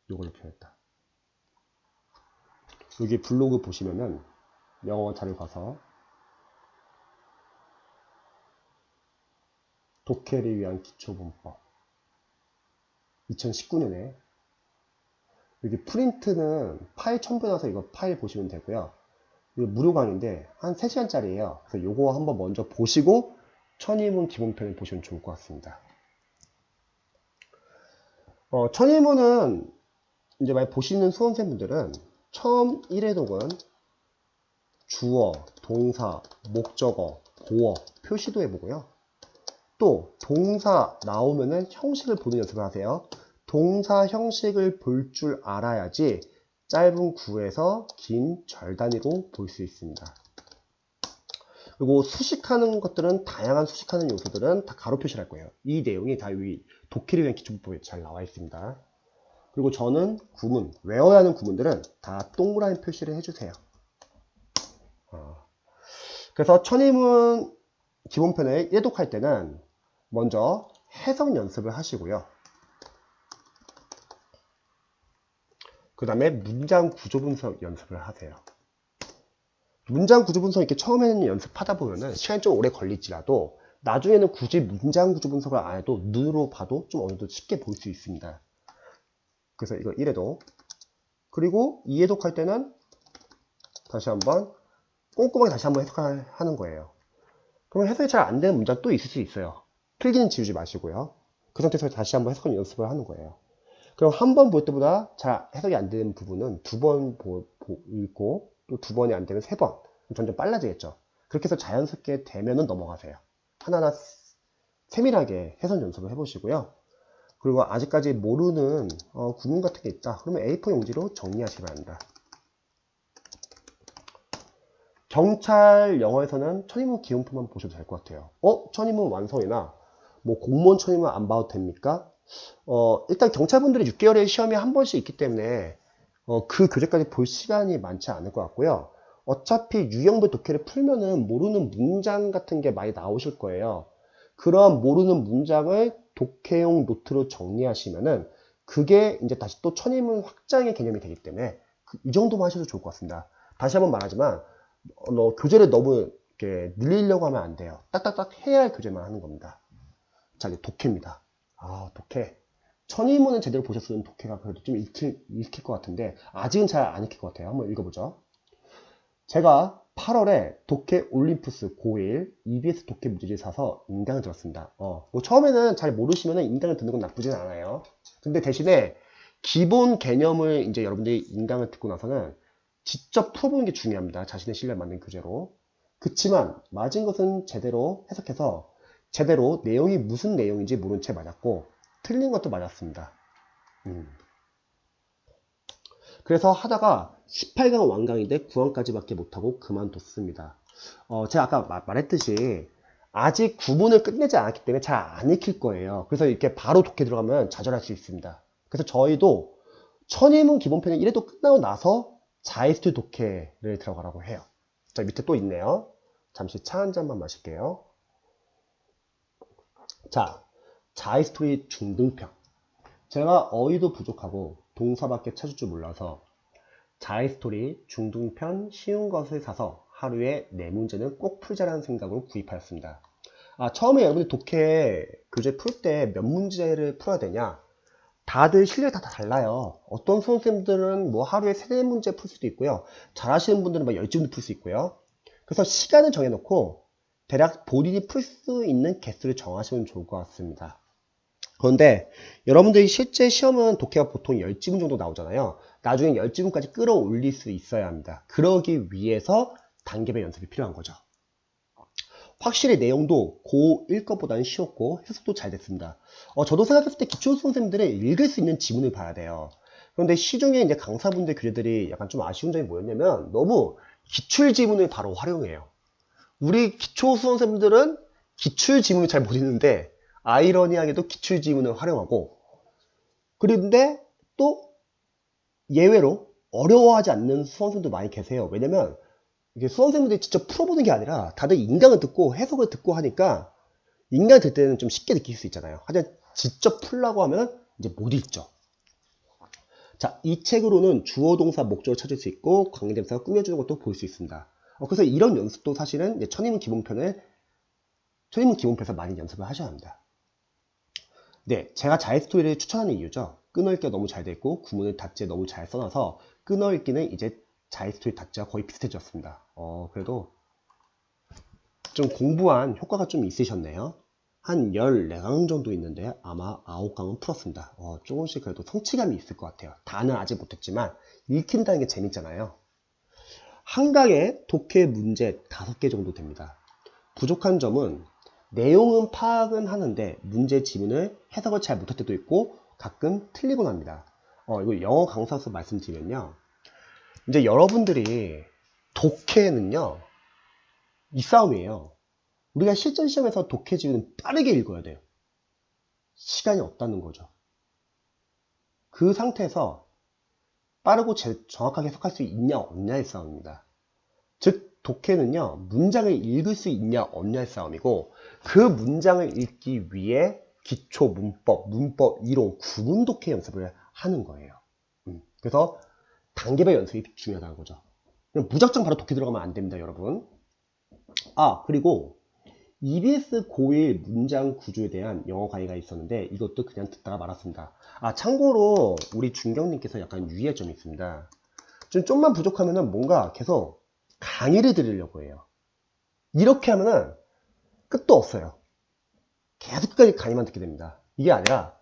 요걸 이렇게 했다. 여기 블로그 보시면은 영어 자료 가서 독해를 위한 기초 문법 2019년에 여기 프린트는 파일 첨부해놔서 이거 파일 보시면 되고요. 이거 무료 강의인데 한 3시간짜리예요. 그래서 요거 한번 먼저 보시고 천인문 기본편을 보시면 좋을 것 같습니다. 천인문은 이제 많이 보시는 수험생분들은 처음 1회독은 주어, 동사, 목적어, 보어 표시도 해보고요. 또 동사 나오면은 형식을 보는 연습을 하세요. 동사 형식을 볼 줄 알아야지 짧은 구에서 긴 절 단위로 볼 수 있습니다. 그리고 수식하는 것들은 다양한 수식하는 요소들은 다 가로 표시를 할 거예요. 이 내용이 다 위 독해를 위한 기초문법에 잘 나와 있습니다. 그리고 저는 구문, 외워야 하는 구문들은 다 동그라미 표시를 해주세요. 그래서 천인문 기본편을 예독할 때는 먼저 해석 연습을 하시고요. 그 다음에 문장 구조 분석 연습을 하세요. 문장 구조 분석 이렇게 처음에는 연습하다 보면은 시간이 좀 오래 걸릴지라도 나중에는 굳이 문장 구조 분석을 안 해도 눈으로 봐도 좀 어느 정도 쉽게 볼 수 있습니다. 그래서 이거 1회독. 그리고 2회독 할 때는 다시 한번 꼼꼼하게 다시 한번 해석하는 거예요. 그러면 해석이 잘 안 되는 문장 또 있을 수 있어요. 필기는 지우지 마시고요. 그 상태에서 다시 한번 해석 연습을 하는 거예요. 그럼 한 번 볼 때보다 잘 해석이 안 되는 부분은 두 번 읽고 또 두 번이 안 되면 세 번. 점점 빨라지겠죠. 그렇게 해서 자연스럽게 되면은 넘어가세요. 하나하나 세밀하게 해석 연습을 해보시고요. 그리고 아직까지 모르는 구문 같은 게 있다. 그러면 A4 용지로 정리하시기 바랍니다. 경찰 영어에서는 천인문 기본편만 보셔도 될 것 같아요. 천인문 완성이나 뭐 공무원 천인문 안 봐도 됩니까? 일단 경찰분들이 6개월에 시험이 한 번씩 있기 때문에 그 교재까지 볼 시간이 많지 않을 것 같고요. 어차피 유형별 독해를 풀면은 모르는 문장 같은 게 많이 나오실 거예요. 그런 모르는 문장을 독해용 노트로 정리하시면은 그게 이제 다시 또 천인문 확장의 개념이 되기 때문에 이 정도만 하셔도 좋을 것 같습니다. 다시 한번 말하지만 교재를 너무 이렇게 늘리려고 하면 안 돼요. 딱딱딱 해야 할 교재만 하는 겁니다. 자, 이제 독해입니다. 독해. 천인문은 제대로 보셨으면 독해가 그래도 좀 읽힐 것 같은데 아직은 잘 안 읽힐 것 같아요. 한번 읽어보죠. 제가 8월에 독해 올림푸스 고1 EBS 독해 문제집 사서 인강을 들었습니다. 뭐 처음에는 잘 모르시면 인강을 듣는 건 나쁘진 않아요. 근데 대신에 기본 개념을 이제 여러분들이 인강을 듣고 나서는 직접 풀어보는 게 중요합니다. 자신의 실력에 맞는 교재로. 그치만 맞은 것은 제대로 해석해서 제대로 내용이 무슨 내용인지 모른 채 맞았고 틀린 것도 맞았습니다. 그래서 하다가 18강 완강인데 9강까지밖에 못하고 그만뒀습니다. 제가 아까 말했듯이 아직 구문을 끝내지 않았기 때문에 잘 안 익힐 거예요. 그래서 이렇게 바로 독해 들어가면 좌절할 수 있습니다. 그래서 저희도 천인문 기본편은 1회도 끝나고 나서 자이스트 독해를 들어가라고 해요. 자, 밑에 또 있네요. 잠시 차 한 잔만 마실게요. 자, 자이스토리 중등편. 제가 어휘도 부족하고 동사밖에 찾을 줄 몰라서 자이스토리 중등편 쉬운 것을 사서 하루에 4문제는 꼭 풀자라는 생각으로 구입하였습니다. 처음에 여러분들 독해 교재 풀 때 몇 문제를 풀어야 되냐? 다들 실력이 다 달라요. 어떤 수험생들은 뭐 하루에 3, 4문제 풀 수도 있고요. 잘하시는 분들은 막 10문제 풀 수 있고요. 그래서 시간을 정해놓고 대략 본인이 풀 수 있는 개수를 정하시면 좋을 것 같습니다. 그런데 여러분들이 실제 시험은 독해가 보통 10지문 정도 나오잖아요. 나중에 10지문까지 끌어올릴 수 있어야 합니다. 그러기 위해서 단계별 연습이 필요한 거죠. 확실히 내용도 고1 것보다는 쉬웠고 해석도 잘 됐습니다. 저도 생각했을 때 기초수험생들은 읽을 수 있는 지문을 봐야 돼요. 그런데 시중에 이제 강사분들 교재들이 약간 좀 아쉬운 점이 뭐였냐면 너무 기출 지문을 바로 활용해요. 우리 기초수험생들은 기출 지문을 잘 못 읽는데 아이러니하게도 기출 지문을 활용하고 그런데 또 예외로 어려워하지 않는 수험생도 많이 계세요. 왜냐면 이게 수험생분들이 직접 풀어보는 게 아니라 다들 인강을 듣고 해석을 듣고 하니까 인강 들 때는 좀 쉽게 느낄 수 있잖아요. 하지만 직접 풀라고 하면 이제 못 읽죠. 자, 이 책으로는 주어, 동사, 목적을 찾을 수 있고 관계대명사가 꾸며주는 것도 볼 수 있습니다. 그래서 이런 연습도 사실은 이제 천인문 기본편에서 많이 연습을 하셔야 합니다. 네, 제가 자이스토리를 추천하는 이유죠. 끊어읽기가 너무 잘 됐고 구문을 닷지에 너무 잘 써놔서 끊어읽기는 이제 자이스토리 닷지와 거의 비슷해졌습니다. 그래도 좀 공부한 효과가 좀 있으셨네요. 한 14강 정도 있는데 아마 9강은 풀었습니다. 조금씩 그래도 성취감이 있을 것 같아요. 다는 아직 못했지만 읽힌다는 게 재밌잖아요. 한 강에 독해 문제 5개 정도 됩니다. 부족한 점은 내용은 파악은 하는데 문제 지문을 해석을 잘 못할 때도 있고 가끔 틀리곤 합니다. 이거 영어 강사로서 말씀드리면요. 이제 여러분들이 독해는요. 이 싸움이에요. 우리가 실전 시험에서 독해 지문은 빠르게 읽어야 돼요. 시간이 없다는 거죠. 그 상태에서 빠르고 정확하게 해석할 수 있냐 없냐의 싸움입니다. 즉 독해는요. 문장을 읽을 수 있냐 없냐의 싸움이고 그 문장을 읽기 위해 기초 문법, 이론, 구문 독해 연습을 하는 거예요. 그래서 단계별 연습이 중요하다는 거죠. 그냥 무작정 바로 독해 들어가면 안 됩니다, 여러분. 그리고 EBS 고1 문장 구조에 대한 영어 강의가 있었는데 이것도 그냥 듣다가 말았습니다. 참고로 우리 준경님께서 약간 유의할 점이 있습니다. 좀만 부족하면은 뭔가 계속 강의를 들으려고 해요. 이렇게 하면은 끝도 없어요. 계속 끝까지 강의만 듣게 됩니다. 이게 아니라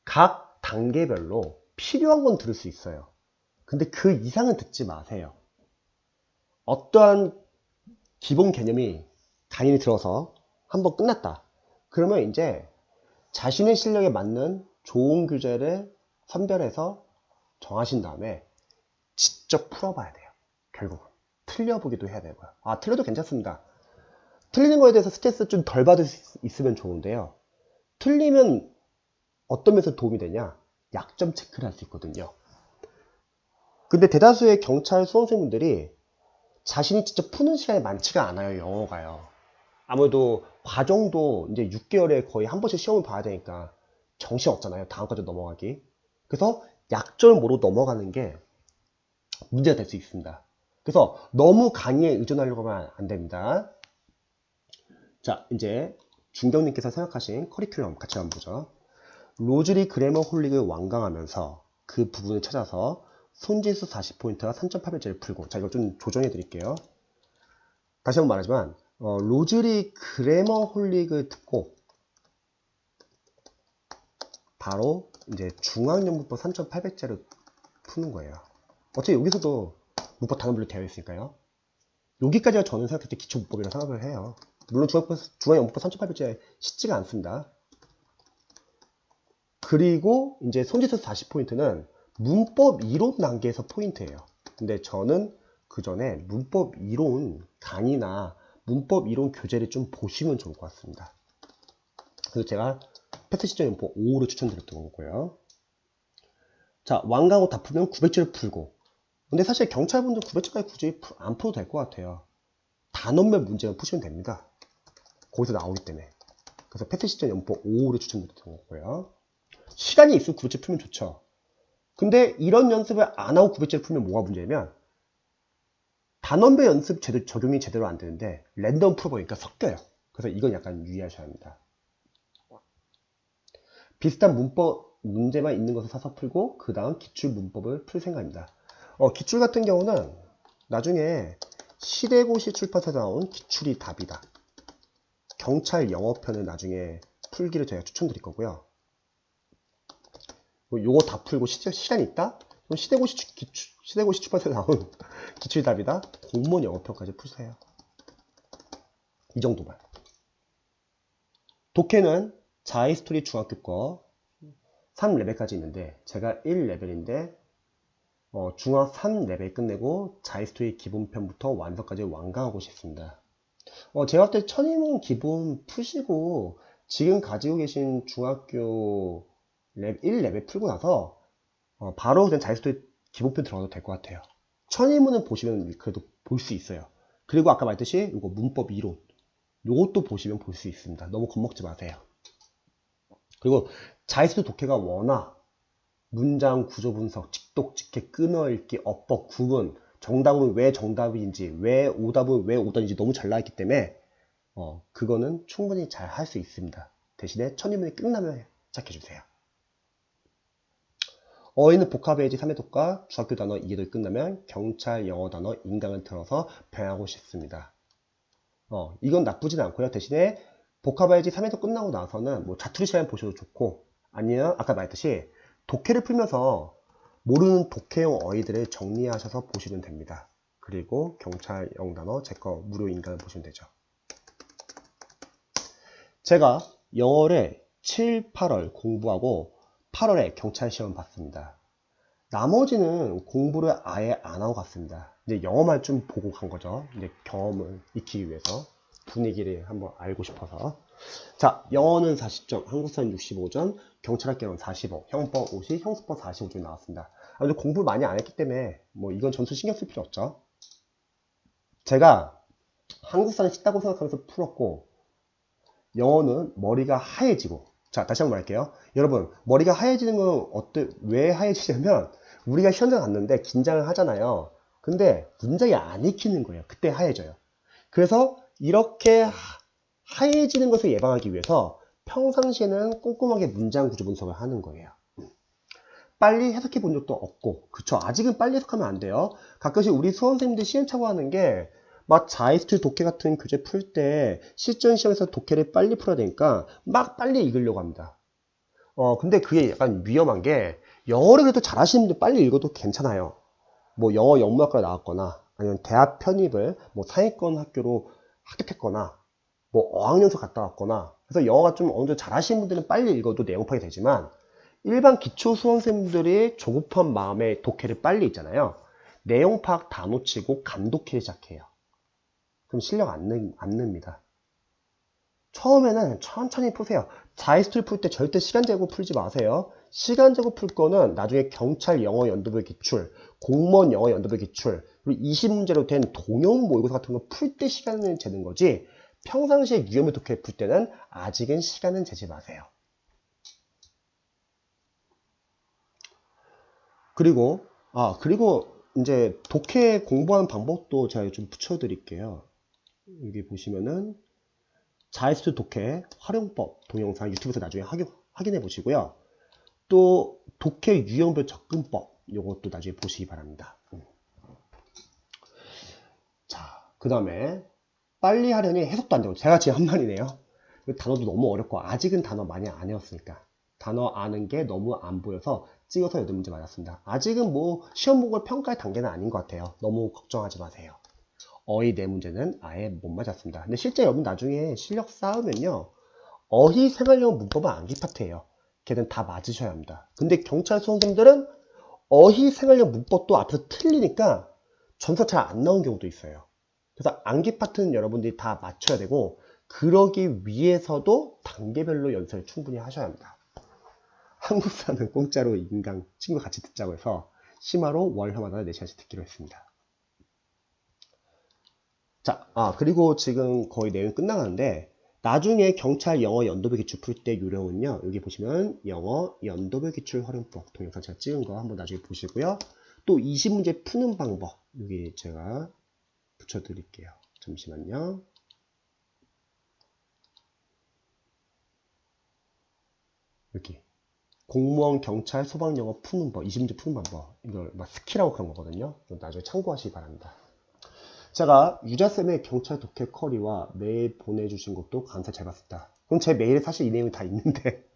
각 단계별로 필요한 건 들을 수 있어요. 근데 그 이상은 듣지 마세요. 어떠한 기본 개념이 강의를 들어서 한번 끝났다. 그러면 이제 자신의 실력에 맞는 좋은 교재를 선별해서 정하신 다음에 직접 풀어봐야 돼요. 결국은. 틀려보기도 해야 되고요. 틀려도 괜찮습니다. 틀리는 거에 대해서 스트레스 좀 덜 받을 수 있으면 좋은데요. 틀리면 어떤 면에서 도움이 되냐? 약점 체크를 할 수 있거든요. 근데 대다수의 경찰 수험생분들이 자신이 직접 푸는 시간이 많지가 않아요. 영어가요. 아무래도 과정도 이제 6개월에 거의 한 번씩 시험을 봐야 되니까 정신 없잖아요. 다음 과정 넘어가기. 그래서 약점을 모르고 넘어가는 게 문제가 될 수 있습니다. 그래서 너무 강의에 의존하려고 하면 안 됩니다. 자, 이제 준경님께서 생각하신 커리큘럼 같이 한번 보죠. 로즈리 그래머 홀릭을 완강하면서 그 부분을 찾아서 손지수 40포인트와 3.8배째를 풀고, 자, 이거 좀 조정해 드릴게요. 다시 한번 말하지만 로즈리 그래머 홀릭을 듣고 바로 이제 중앙연문법 3800제를 푸는 거예요. 어차피 여기서도 문법 단원별로 되어 있으니까요. 여기까지가 저는 생각할 때 기초문법이라고 생각을 해요. 물론 중앙연문법 3800제 쉽지가 않습니다. 그리고 이제 손짓에서 40포인트는 문법 이론 단계에서 포인트예요. 근데 저는 그 전에 문법 이론 강의나 문법 이론 교재를 좀 보시면 좋을 것 같습니다. 그래서 제가 패스 시점 연포 5를 추천드렸던 거고요. 자, 완강호 다 풀면 900제를 풀고. 근데 사실 경찰분들 900제까지 굳이 안 풀어도 될 것 같아요. 단원별 문제만 푸시면 됩니다. 거기서 나오기 때문에. 그래서 패스 시점 연포 5를 추천드렸던 거고요. 시간이 있으면 900제 풀면 좋죠. 근데 이런 연습을 안 하고 900제를 풀면 뭐가 문제냐면 단원별 연습 적용이 제대로 안 되는데 랜덤 풀어보니까 섞여요. 그래서 이건 약간 유의하셔야 합니다. 비슷한 문법 문제만 있는 것을 사서 풀고 그 다음 기출 문법을 풀 생각입니다. 기출 같은 경우는 나중에 시대고시 출판사에서 나온 기출이 답이다. 경찰 영어편을 나중에 풀기를 제가 추천드릴 거고요. 요거 다 풀고 시간이 있다? 그럼 시대고시 출판사에서 나온 기출이 답이다. 공무원 영어편까지 풀세요. 이 정도만. 독해는 자이스토리 중학교 거 3레벨까지 있는데 제가 1레벨인데 중학 3레벨 끝내고 자이스토리 기본편부터 완성까지 완강하고 싶습니다. 제가 볼 때 천인문 기본 푸시고 지금 가지고 계신 중학교 1레벨 풀고 나서 바로 그냥 자이스토리 기본편 들어가도 될 것 같아요. 천인문은 보시면 그래도 볼 수 있어요. 그리고 아까 말했듯이 이거 문법 이론 요것도 보시면 볼 수 있습니다. 너무 겁먹지 마세요. 그리고 자이스토리 독해가 워낙 문장 구조 분석, 직독, 직해, 끊어읽기, 어법, 구분, 정답은 왜 정답인지, 왜 오답은 왜 오답인지 너무 잘 나왔기 때문에 그거는 충분히 잘 할 수 있습니다. 대신에 천인문이 끝나면 시작해주세요. 어휘는 복합의지 3회 독과 중학교 단어 2회독이 끝나면 경찰 영어 단어 인강을 틀어서 배우고 싶습니다. 이건 나쁘진 않고요. 대신에 복합의지 3회독 끝나고 나서는 뭐 자투리 시간 보셔도 좋고 아니면 아까 말했듯이 독해를 풀면서 모르는 독해용 어휘들을 정리하셔서 보시면 됩니다. 그리고 경찰 영단어 제거 무료 인강을 보시면 되죠. 제가 영어를 7, 8월 공부하고 8월에 경찰 시험 봤습니다. 나머지는 공부를 아예 안 하고 갔습니다. 이제 영어만 좀 보고 간 거죠. 이제 경험을 익히기 위해서 분위기를 한번 알고 싶어서. 자, 영어는 40점, 한국사는 65점, 경찰학개론 45, 형법 50, 형수법 45점이 나왔습니다. 아주 공부를 많이 안 했기 때문에 뭐 이건 점수 신경 쓸 필요 없죠. 제가 한국사는 쉽다고 생각하면서 풀었고 영어는 머리가 하얘지고, 자 다시 한번 말할게요. 여러분 머리가 하얘지는 건 왜 하얘지냐면 우리가 시험장 갔는데 긴장을 하잖아요. 근데 문장이 안 익히는 거예요. 그때 하얘져요. 그래서 이렇게 하얘지는 것을 예방하기 위해서 평상시에는 꼼꼼하게 문장 구조 분석을 하는 거예요. 빨리 해석해 본 적도 없고, 그쵸, 아직은 빨리 해석하면 안 돼요. 가끔씩 우리 수험생님들 시행착오 하는 게 막 자이스트 독해 같은 교재 풀 때 실전 시험에서 독해를 빨리 풀어야 되니까 막 빨리 읽으려고 합니다. 근데 그게 약간 위험한 게 영어를 그래도 잘하시는 분들 빨리 읽어도 괜찮아요. 뭐 영어 영문학과를 나왔거나 아니면 대학 편입을 뭐 상위권 학교로 합격했거나 뭐 어학연수 갔다 왔거나 그래서 영어가 좀 어느 정도 잘하시는 분들은 빨리 읽어도 내용 파악이 되지만 일반 기초 수험생들이 조급한 마음에 독해를 빨리 읽잖아요. 내용 파악 다 놓치고 감독해를 시작해요. 그럼 실력 안 늡니다. 처음에는 천천히 푸세요. 자이스토리 풀 때 절대 시간 재고 풀지 마세요. 시간 재고 풀 거는 나중에 경찰 영어 연도별 기출, 공무원 영어 연도별 기출, 그리고 20문제로 된 동영 모의고사 같은 거 풀 때 시간을 재는 거지 평상시에 유형별 독해 풀 때는 아직은 시간은 재지 마세요. 그리고 이제 독해 공부하는 방법도 제가 좀 붙여드릴게요. 여기 보시면은 자이스트 독해 활용법 동영상 유튜브에서 나중에 확인해 보시고요. 또 독해 유형별 접근법 이것도 나중에 보시기 바랍니다. 자, 그 다음에 빨리 하려니 해석도 안 되고 제가 지금 한 말이네요. 단어도 너무 어렵고 아직은 단어 많이 안 외웠으니까 단어 아는 게 너무 안 보여서 찍어서 8문제 맞았습니다. 아직은 뭐 시험 보고 평가의 단계는 아닌 것 같아요. 너무 걱정하지 마세요. 어휘 4문제는 아예 못 맞았습니다. 근데 실제 여러분 나중에 실력 쌓으면요, 어휘 생활용 문법은 암기 파트예요. 걔는 다 맞으셔야 합니다. 근데 경찰 수험생들은 어휘 생활용 문법도 앞에서 틀리니까 점수가 잘 안 나온 경우도 있어요. 그래서 암기 파트는 여러분들이 다 맞춰야 되고, 그러기 위해서도 단계별로 연습을 충분히 하셔야 합니다. 한국사는 공짜로 인강 친구 같이 듣자고 해서 심화로 월화마다 4시간씩 듣기로 했습니다. 자, 그리고 지금 거의 내용 끝나가는데, 나중에 경찰 영어 연도별 기출 풀 때 요령은요, 여기 보시면 영어 연도별 기출 활용법 동영상 제가 찍은 거 한번 나중에 보시고요. 또 20문제 푸는 방법 여기 제가 붙여드릴게요. 잠시만요. 여기 공무원, 경찰, 소방 영어 푸는 법, 20문제 푸는 방법, 이걸 막 스키라고 그런 거거든요. 나중에 참고하시기 바랍니다. 제가 유자쌤의 경찰 독해 커리와 메일 보내주신 것도 감사 잘 봤습니다. 그럼 제 메일에 사실 이 내용이 다 있는데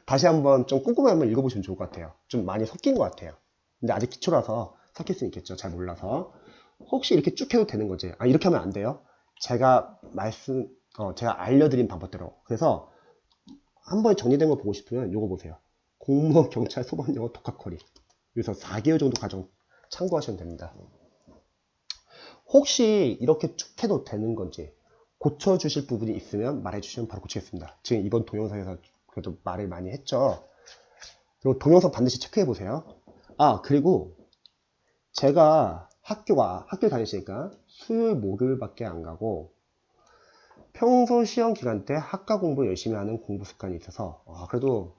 다시 한번 좀 꼼꼼히 한번 읽어보시면 좋을 것 같아요. 좀 많이 섞인 것 같아요. 근데 아직 기초라서 섞일 수 있겠죠. 잘 몰라서. 혹시 이렇게 쭉 해도 되는 거지? 이렇게 하면 안 돼요. 제가 제가 알려드린 방법대로. 그래서 한번 정리된 거 보고 싶으면 이거 보세요. 공무원, 경찰, 소방 영어 독학 커리. 여기서 4개월 정도 과정 참고하시면 됩니다. 혹시 이렇게 쭉 해도 되는 건지 고쳐주실 부분이 있으면 말해주시면 바로 고치겠습니다. 지금 이번 동영상에서 그래도 말을 많이 했죠. 그리고 동영상 반드시 체크해 보세요. 그리고 제가 학교 다니시니까 수요일 목요일밖에 안 가고 평소 시험 기간 때 학과 공부 열심히 하는 공부 습관이 있어서 그래도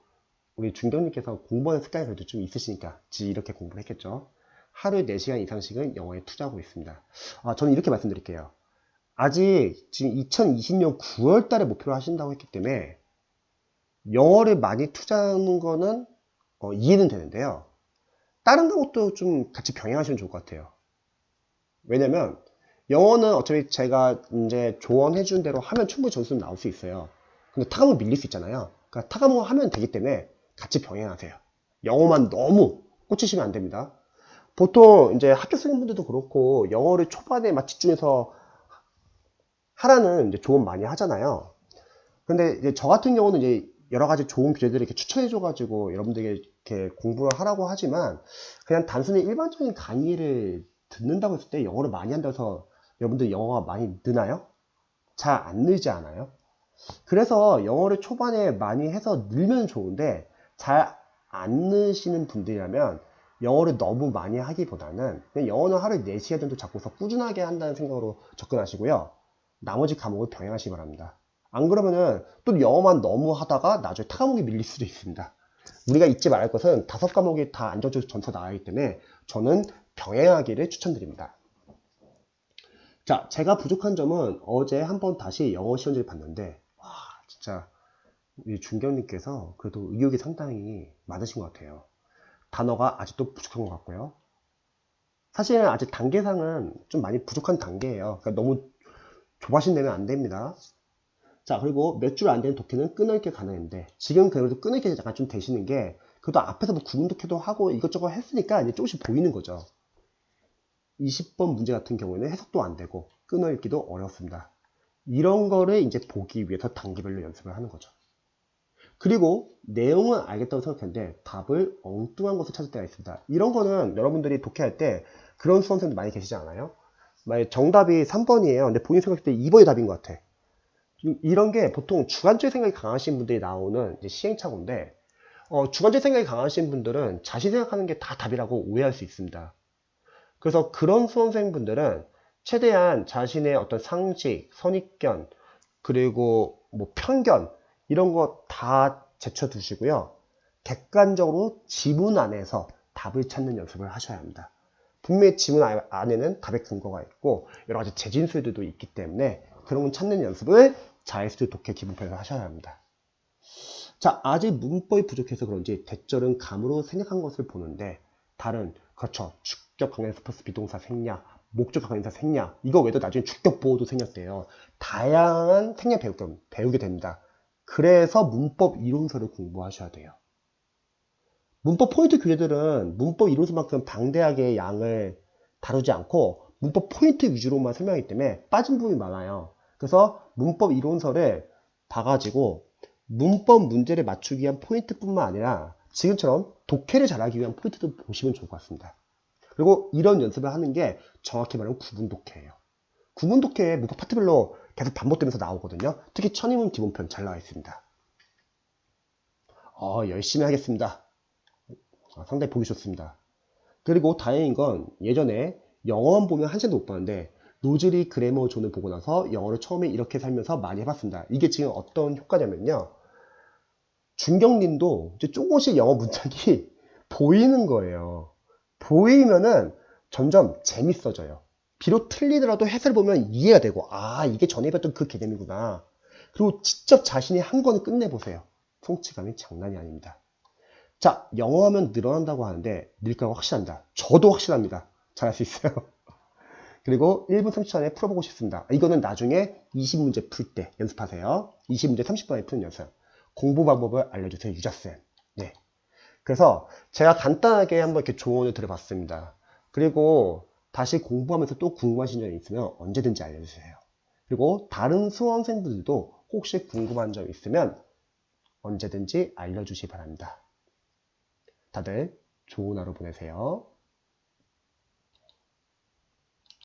우리 중경님께서 공부하는 습관이 그래도 좀 있으시니까 이렇게 공부를 했겠죠. 하루에 4시간 이상씩은 영어에 투자하고 있습니다. 저는 이렇게 말씀드릴게요. 아직 지금 2020년 9월 달에 목표로 하신다고 했기 때문에 영어를 많이 투자하는 거는 이해는 되는데요. 다른 것도 좀 같이 병행하시면 좋을 것 같아요. 왜냐면 영어는 어차피 제가 이제 조언해 준 대로 하면 충분히 점수는 나올 수 있어요. 근데 타과목 밀릴 수 있잖아요. 그러니까 타과목 하면 되기 때문에 같이 병행하세요. 영어만 너무 꽂히시면 안 됩니다. 보통 이제 학교생 분들도 그렇고 영어를 초반에 막 집중해서 하라는 이제 조언 많이 하잖아요. 근데 이제 저 같은 경우는 이제 여러 가지 좋은 교재들을 이렇게 추천해줘가지고 여러분들에게 이렇게 공부를 하라고 하지만 그냥 단순히 일반적인 강의를 듣는다고 했을 때 영어를 많이 한다고 해서 여러분들 영어가 많이 느나요? 잘 안 늘지 않아요? 그래서 영어를 초반에 많이 해서 늘면 좋은데 잘 안 느시는 분들이라면 영어를 너무 많이 하기보다는 그냥 영어는 하루에 4시간 정도 잡고서 꾸준하게 한다는 생각으로 접근하시고요. 나머지 과목을 병행하시기 바랍니다. 안 그러면은 또 영어만 너무 하다가 나중에 타과목이 밀릴 수도 있습니다. 우리가 잊지 말할 것은 5과목이 다 안정적으로 점수 나가기 때문에 저는 병행하기를 추천드립니다. 자, 제가 부족한 점은 어제 한번 다시 영어 시험지를 봤는데 와, 진짜 우리 준경님께서 그래도 의욕이 상당히 많으신 것 같아요. 단어가 아직도 부족한 것 같고요. 사실은 아직 단계상은 좀 많이 부족한 단계예요. 그러니까 너무 조바심 내면 안 됩니다. 자, 그리고 몇 줄 안 되는 독해는 끊어읽기 가능한데 지금 그래도 끊어읽기 약간 좀 되시는 게 그래도 앞에서 뭐 구분 독해도 하고 이것저것 했으니까 이제 조금씩 보이는 거죠. 20번 문제 같은 경우에는 해석도 안 되고 끊어읽기도 어렵습니다. 이런 거를 이제 보기 위해서 단계별로 연습을 하는 거죠. 그리고 내용은 알겠다고 생각했는데 답을 엉뚱한 것을 찾을 때가 있습니다. 이런 거는 여러분들이 독해할 때 그런 수험생들 많이 계시지 않아요? 만약 정답이 3번이에요. 근데 본인 생각할 때 2번이 답인 것 같아. 이런 게 보통 주관적 생각이 강하신 분들이 나오는 이제 시행착오인데 주관적 생각이 강하신 분들은 자신이 생각하는 게 다 답이라고 오해할 수 있습니다. 그래서 그런 수험생분들은 최대한 자신의 어떤 상식, 선입견, 그리고 뭐 편견 이런 거 다 제쳐두시고요. 객관적으로 지문 안에서 답을 찾는 연습을 하셔야 합니다. 분명히 지문 안에는 답의 근거가 있고 여러 가지 재진술들도 있기 때문에 그런 걸 찾는 연습을 자이스트 독해 기본편에서 하셔야 합니다. 자, 아직 문법이 부족해서 그런지 대절은 감으로 생략한 것을 보는데 다른 그렇죠. 주격 강행 스퍼스 비동사 생략, 목적 관계사 생략, 이거 외에도 나중에 주격 보호도 생략돼요. 다양한 생략 배우게 됩니다. 그래서 문법 이론서를 공부하셔야 돼요. 문법 포인트 교재들은 문법 이론서만큼 방대하게 양을 다루지 않고 문법 포인트 위주로만 설명하기 때문에 빠진 부분이 많아요. 그래서 문법 이론서를 봐가지고 문법 문제를 맞추기 위한 포인트뿐만 아니라 지금처럼 독해를 잘하기 위한 포인트도 보시면 좋을 것 같습니다. 그리고 이런 연습을 하는 게 정확히 말하면 구분 독해예요. 구분 독해 문법 파트별로 계속 반복되면서 나오거든요. 특히 천인문 기본편 잘 나와 있습니다. 열심히 하겠습니다. 상당히 보기 좋습니다. 그리고 다행인 건 예전에 영어만 보면 한 시간도 못 봤는데 노즐이 그래머 존을 보고 나서 영어를 처음에 이렇게 살면서 많이 해봤습니다. 이게 지금 어떤 효과냐면요. 준경님도 이제 조금씩 영어 문장이 보이는 거예요. 보이면은 점점 재밌어져요. 비록 틀리더라도 해설을 보면 이해가 되고, 이게 전에 봤던 그 개념이구나. 그리고 직접 자신이 한 권을 끝내보세요. 성취감이 장난이 아닙니다. 자, 영어하면 늘어난다고 하는데 늘까가 확실합니다. 저도 확실합니다. 잘할 수 있어요. 그리고 1분 30초 안에 풀어보고 싶습니다. 이거는 나중에 20문제 풀 때 연습하세요. 20문제 30분 안에 푸는 연습. 공부 방법을 알려주세요. 유자쌤. 네. 그래서 제가 간단하게 한번 이렇게 조언을 드려봤습니다. 그리고 다시 공부하면서 또 궁금하신 점이 있으면 언제든지 알려주세요. 그리고 다른 수험생들도 혹시 궁금한 점 있으면 언제든지 알려주시기 바랍니다. 다들 좋은 하루 보내세요.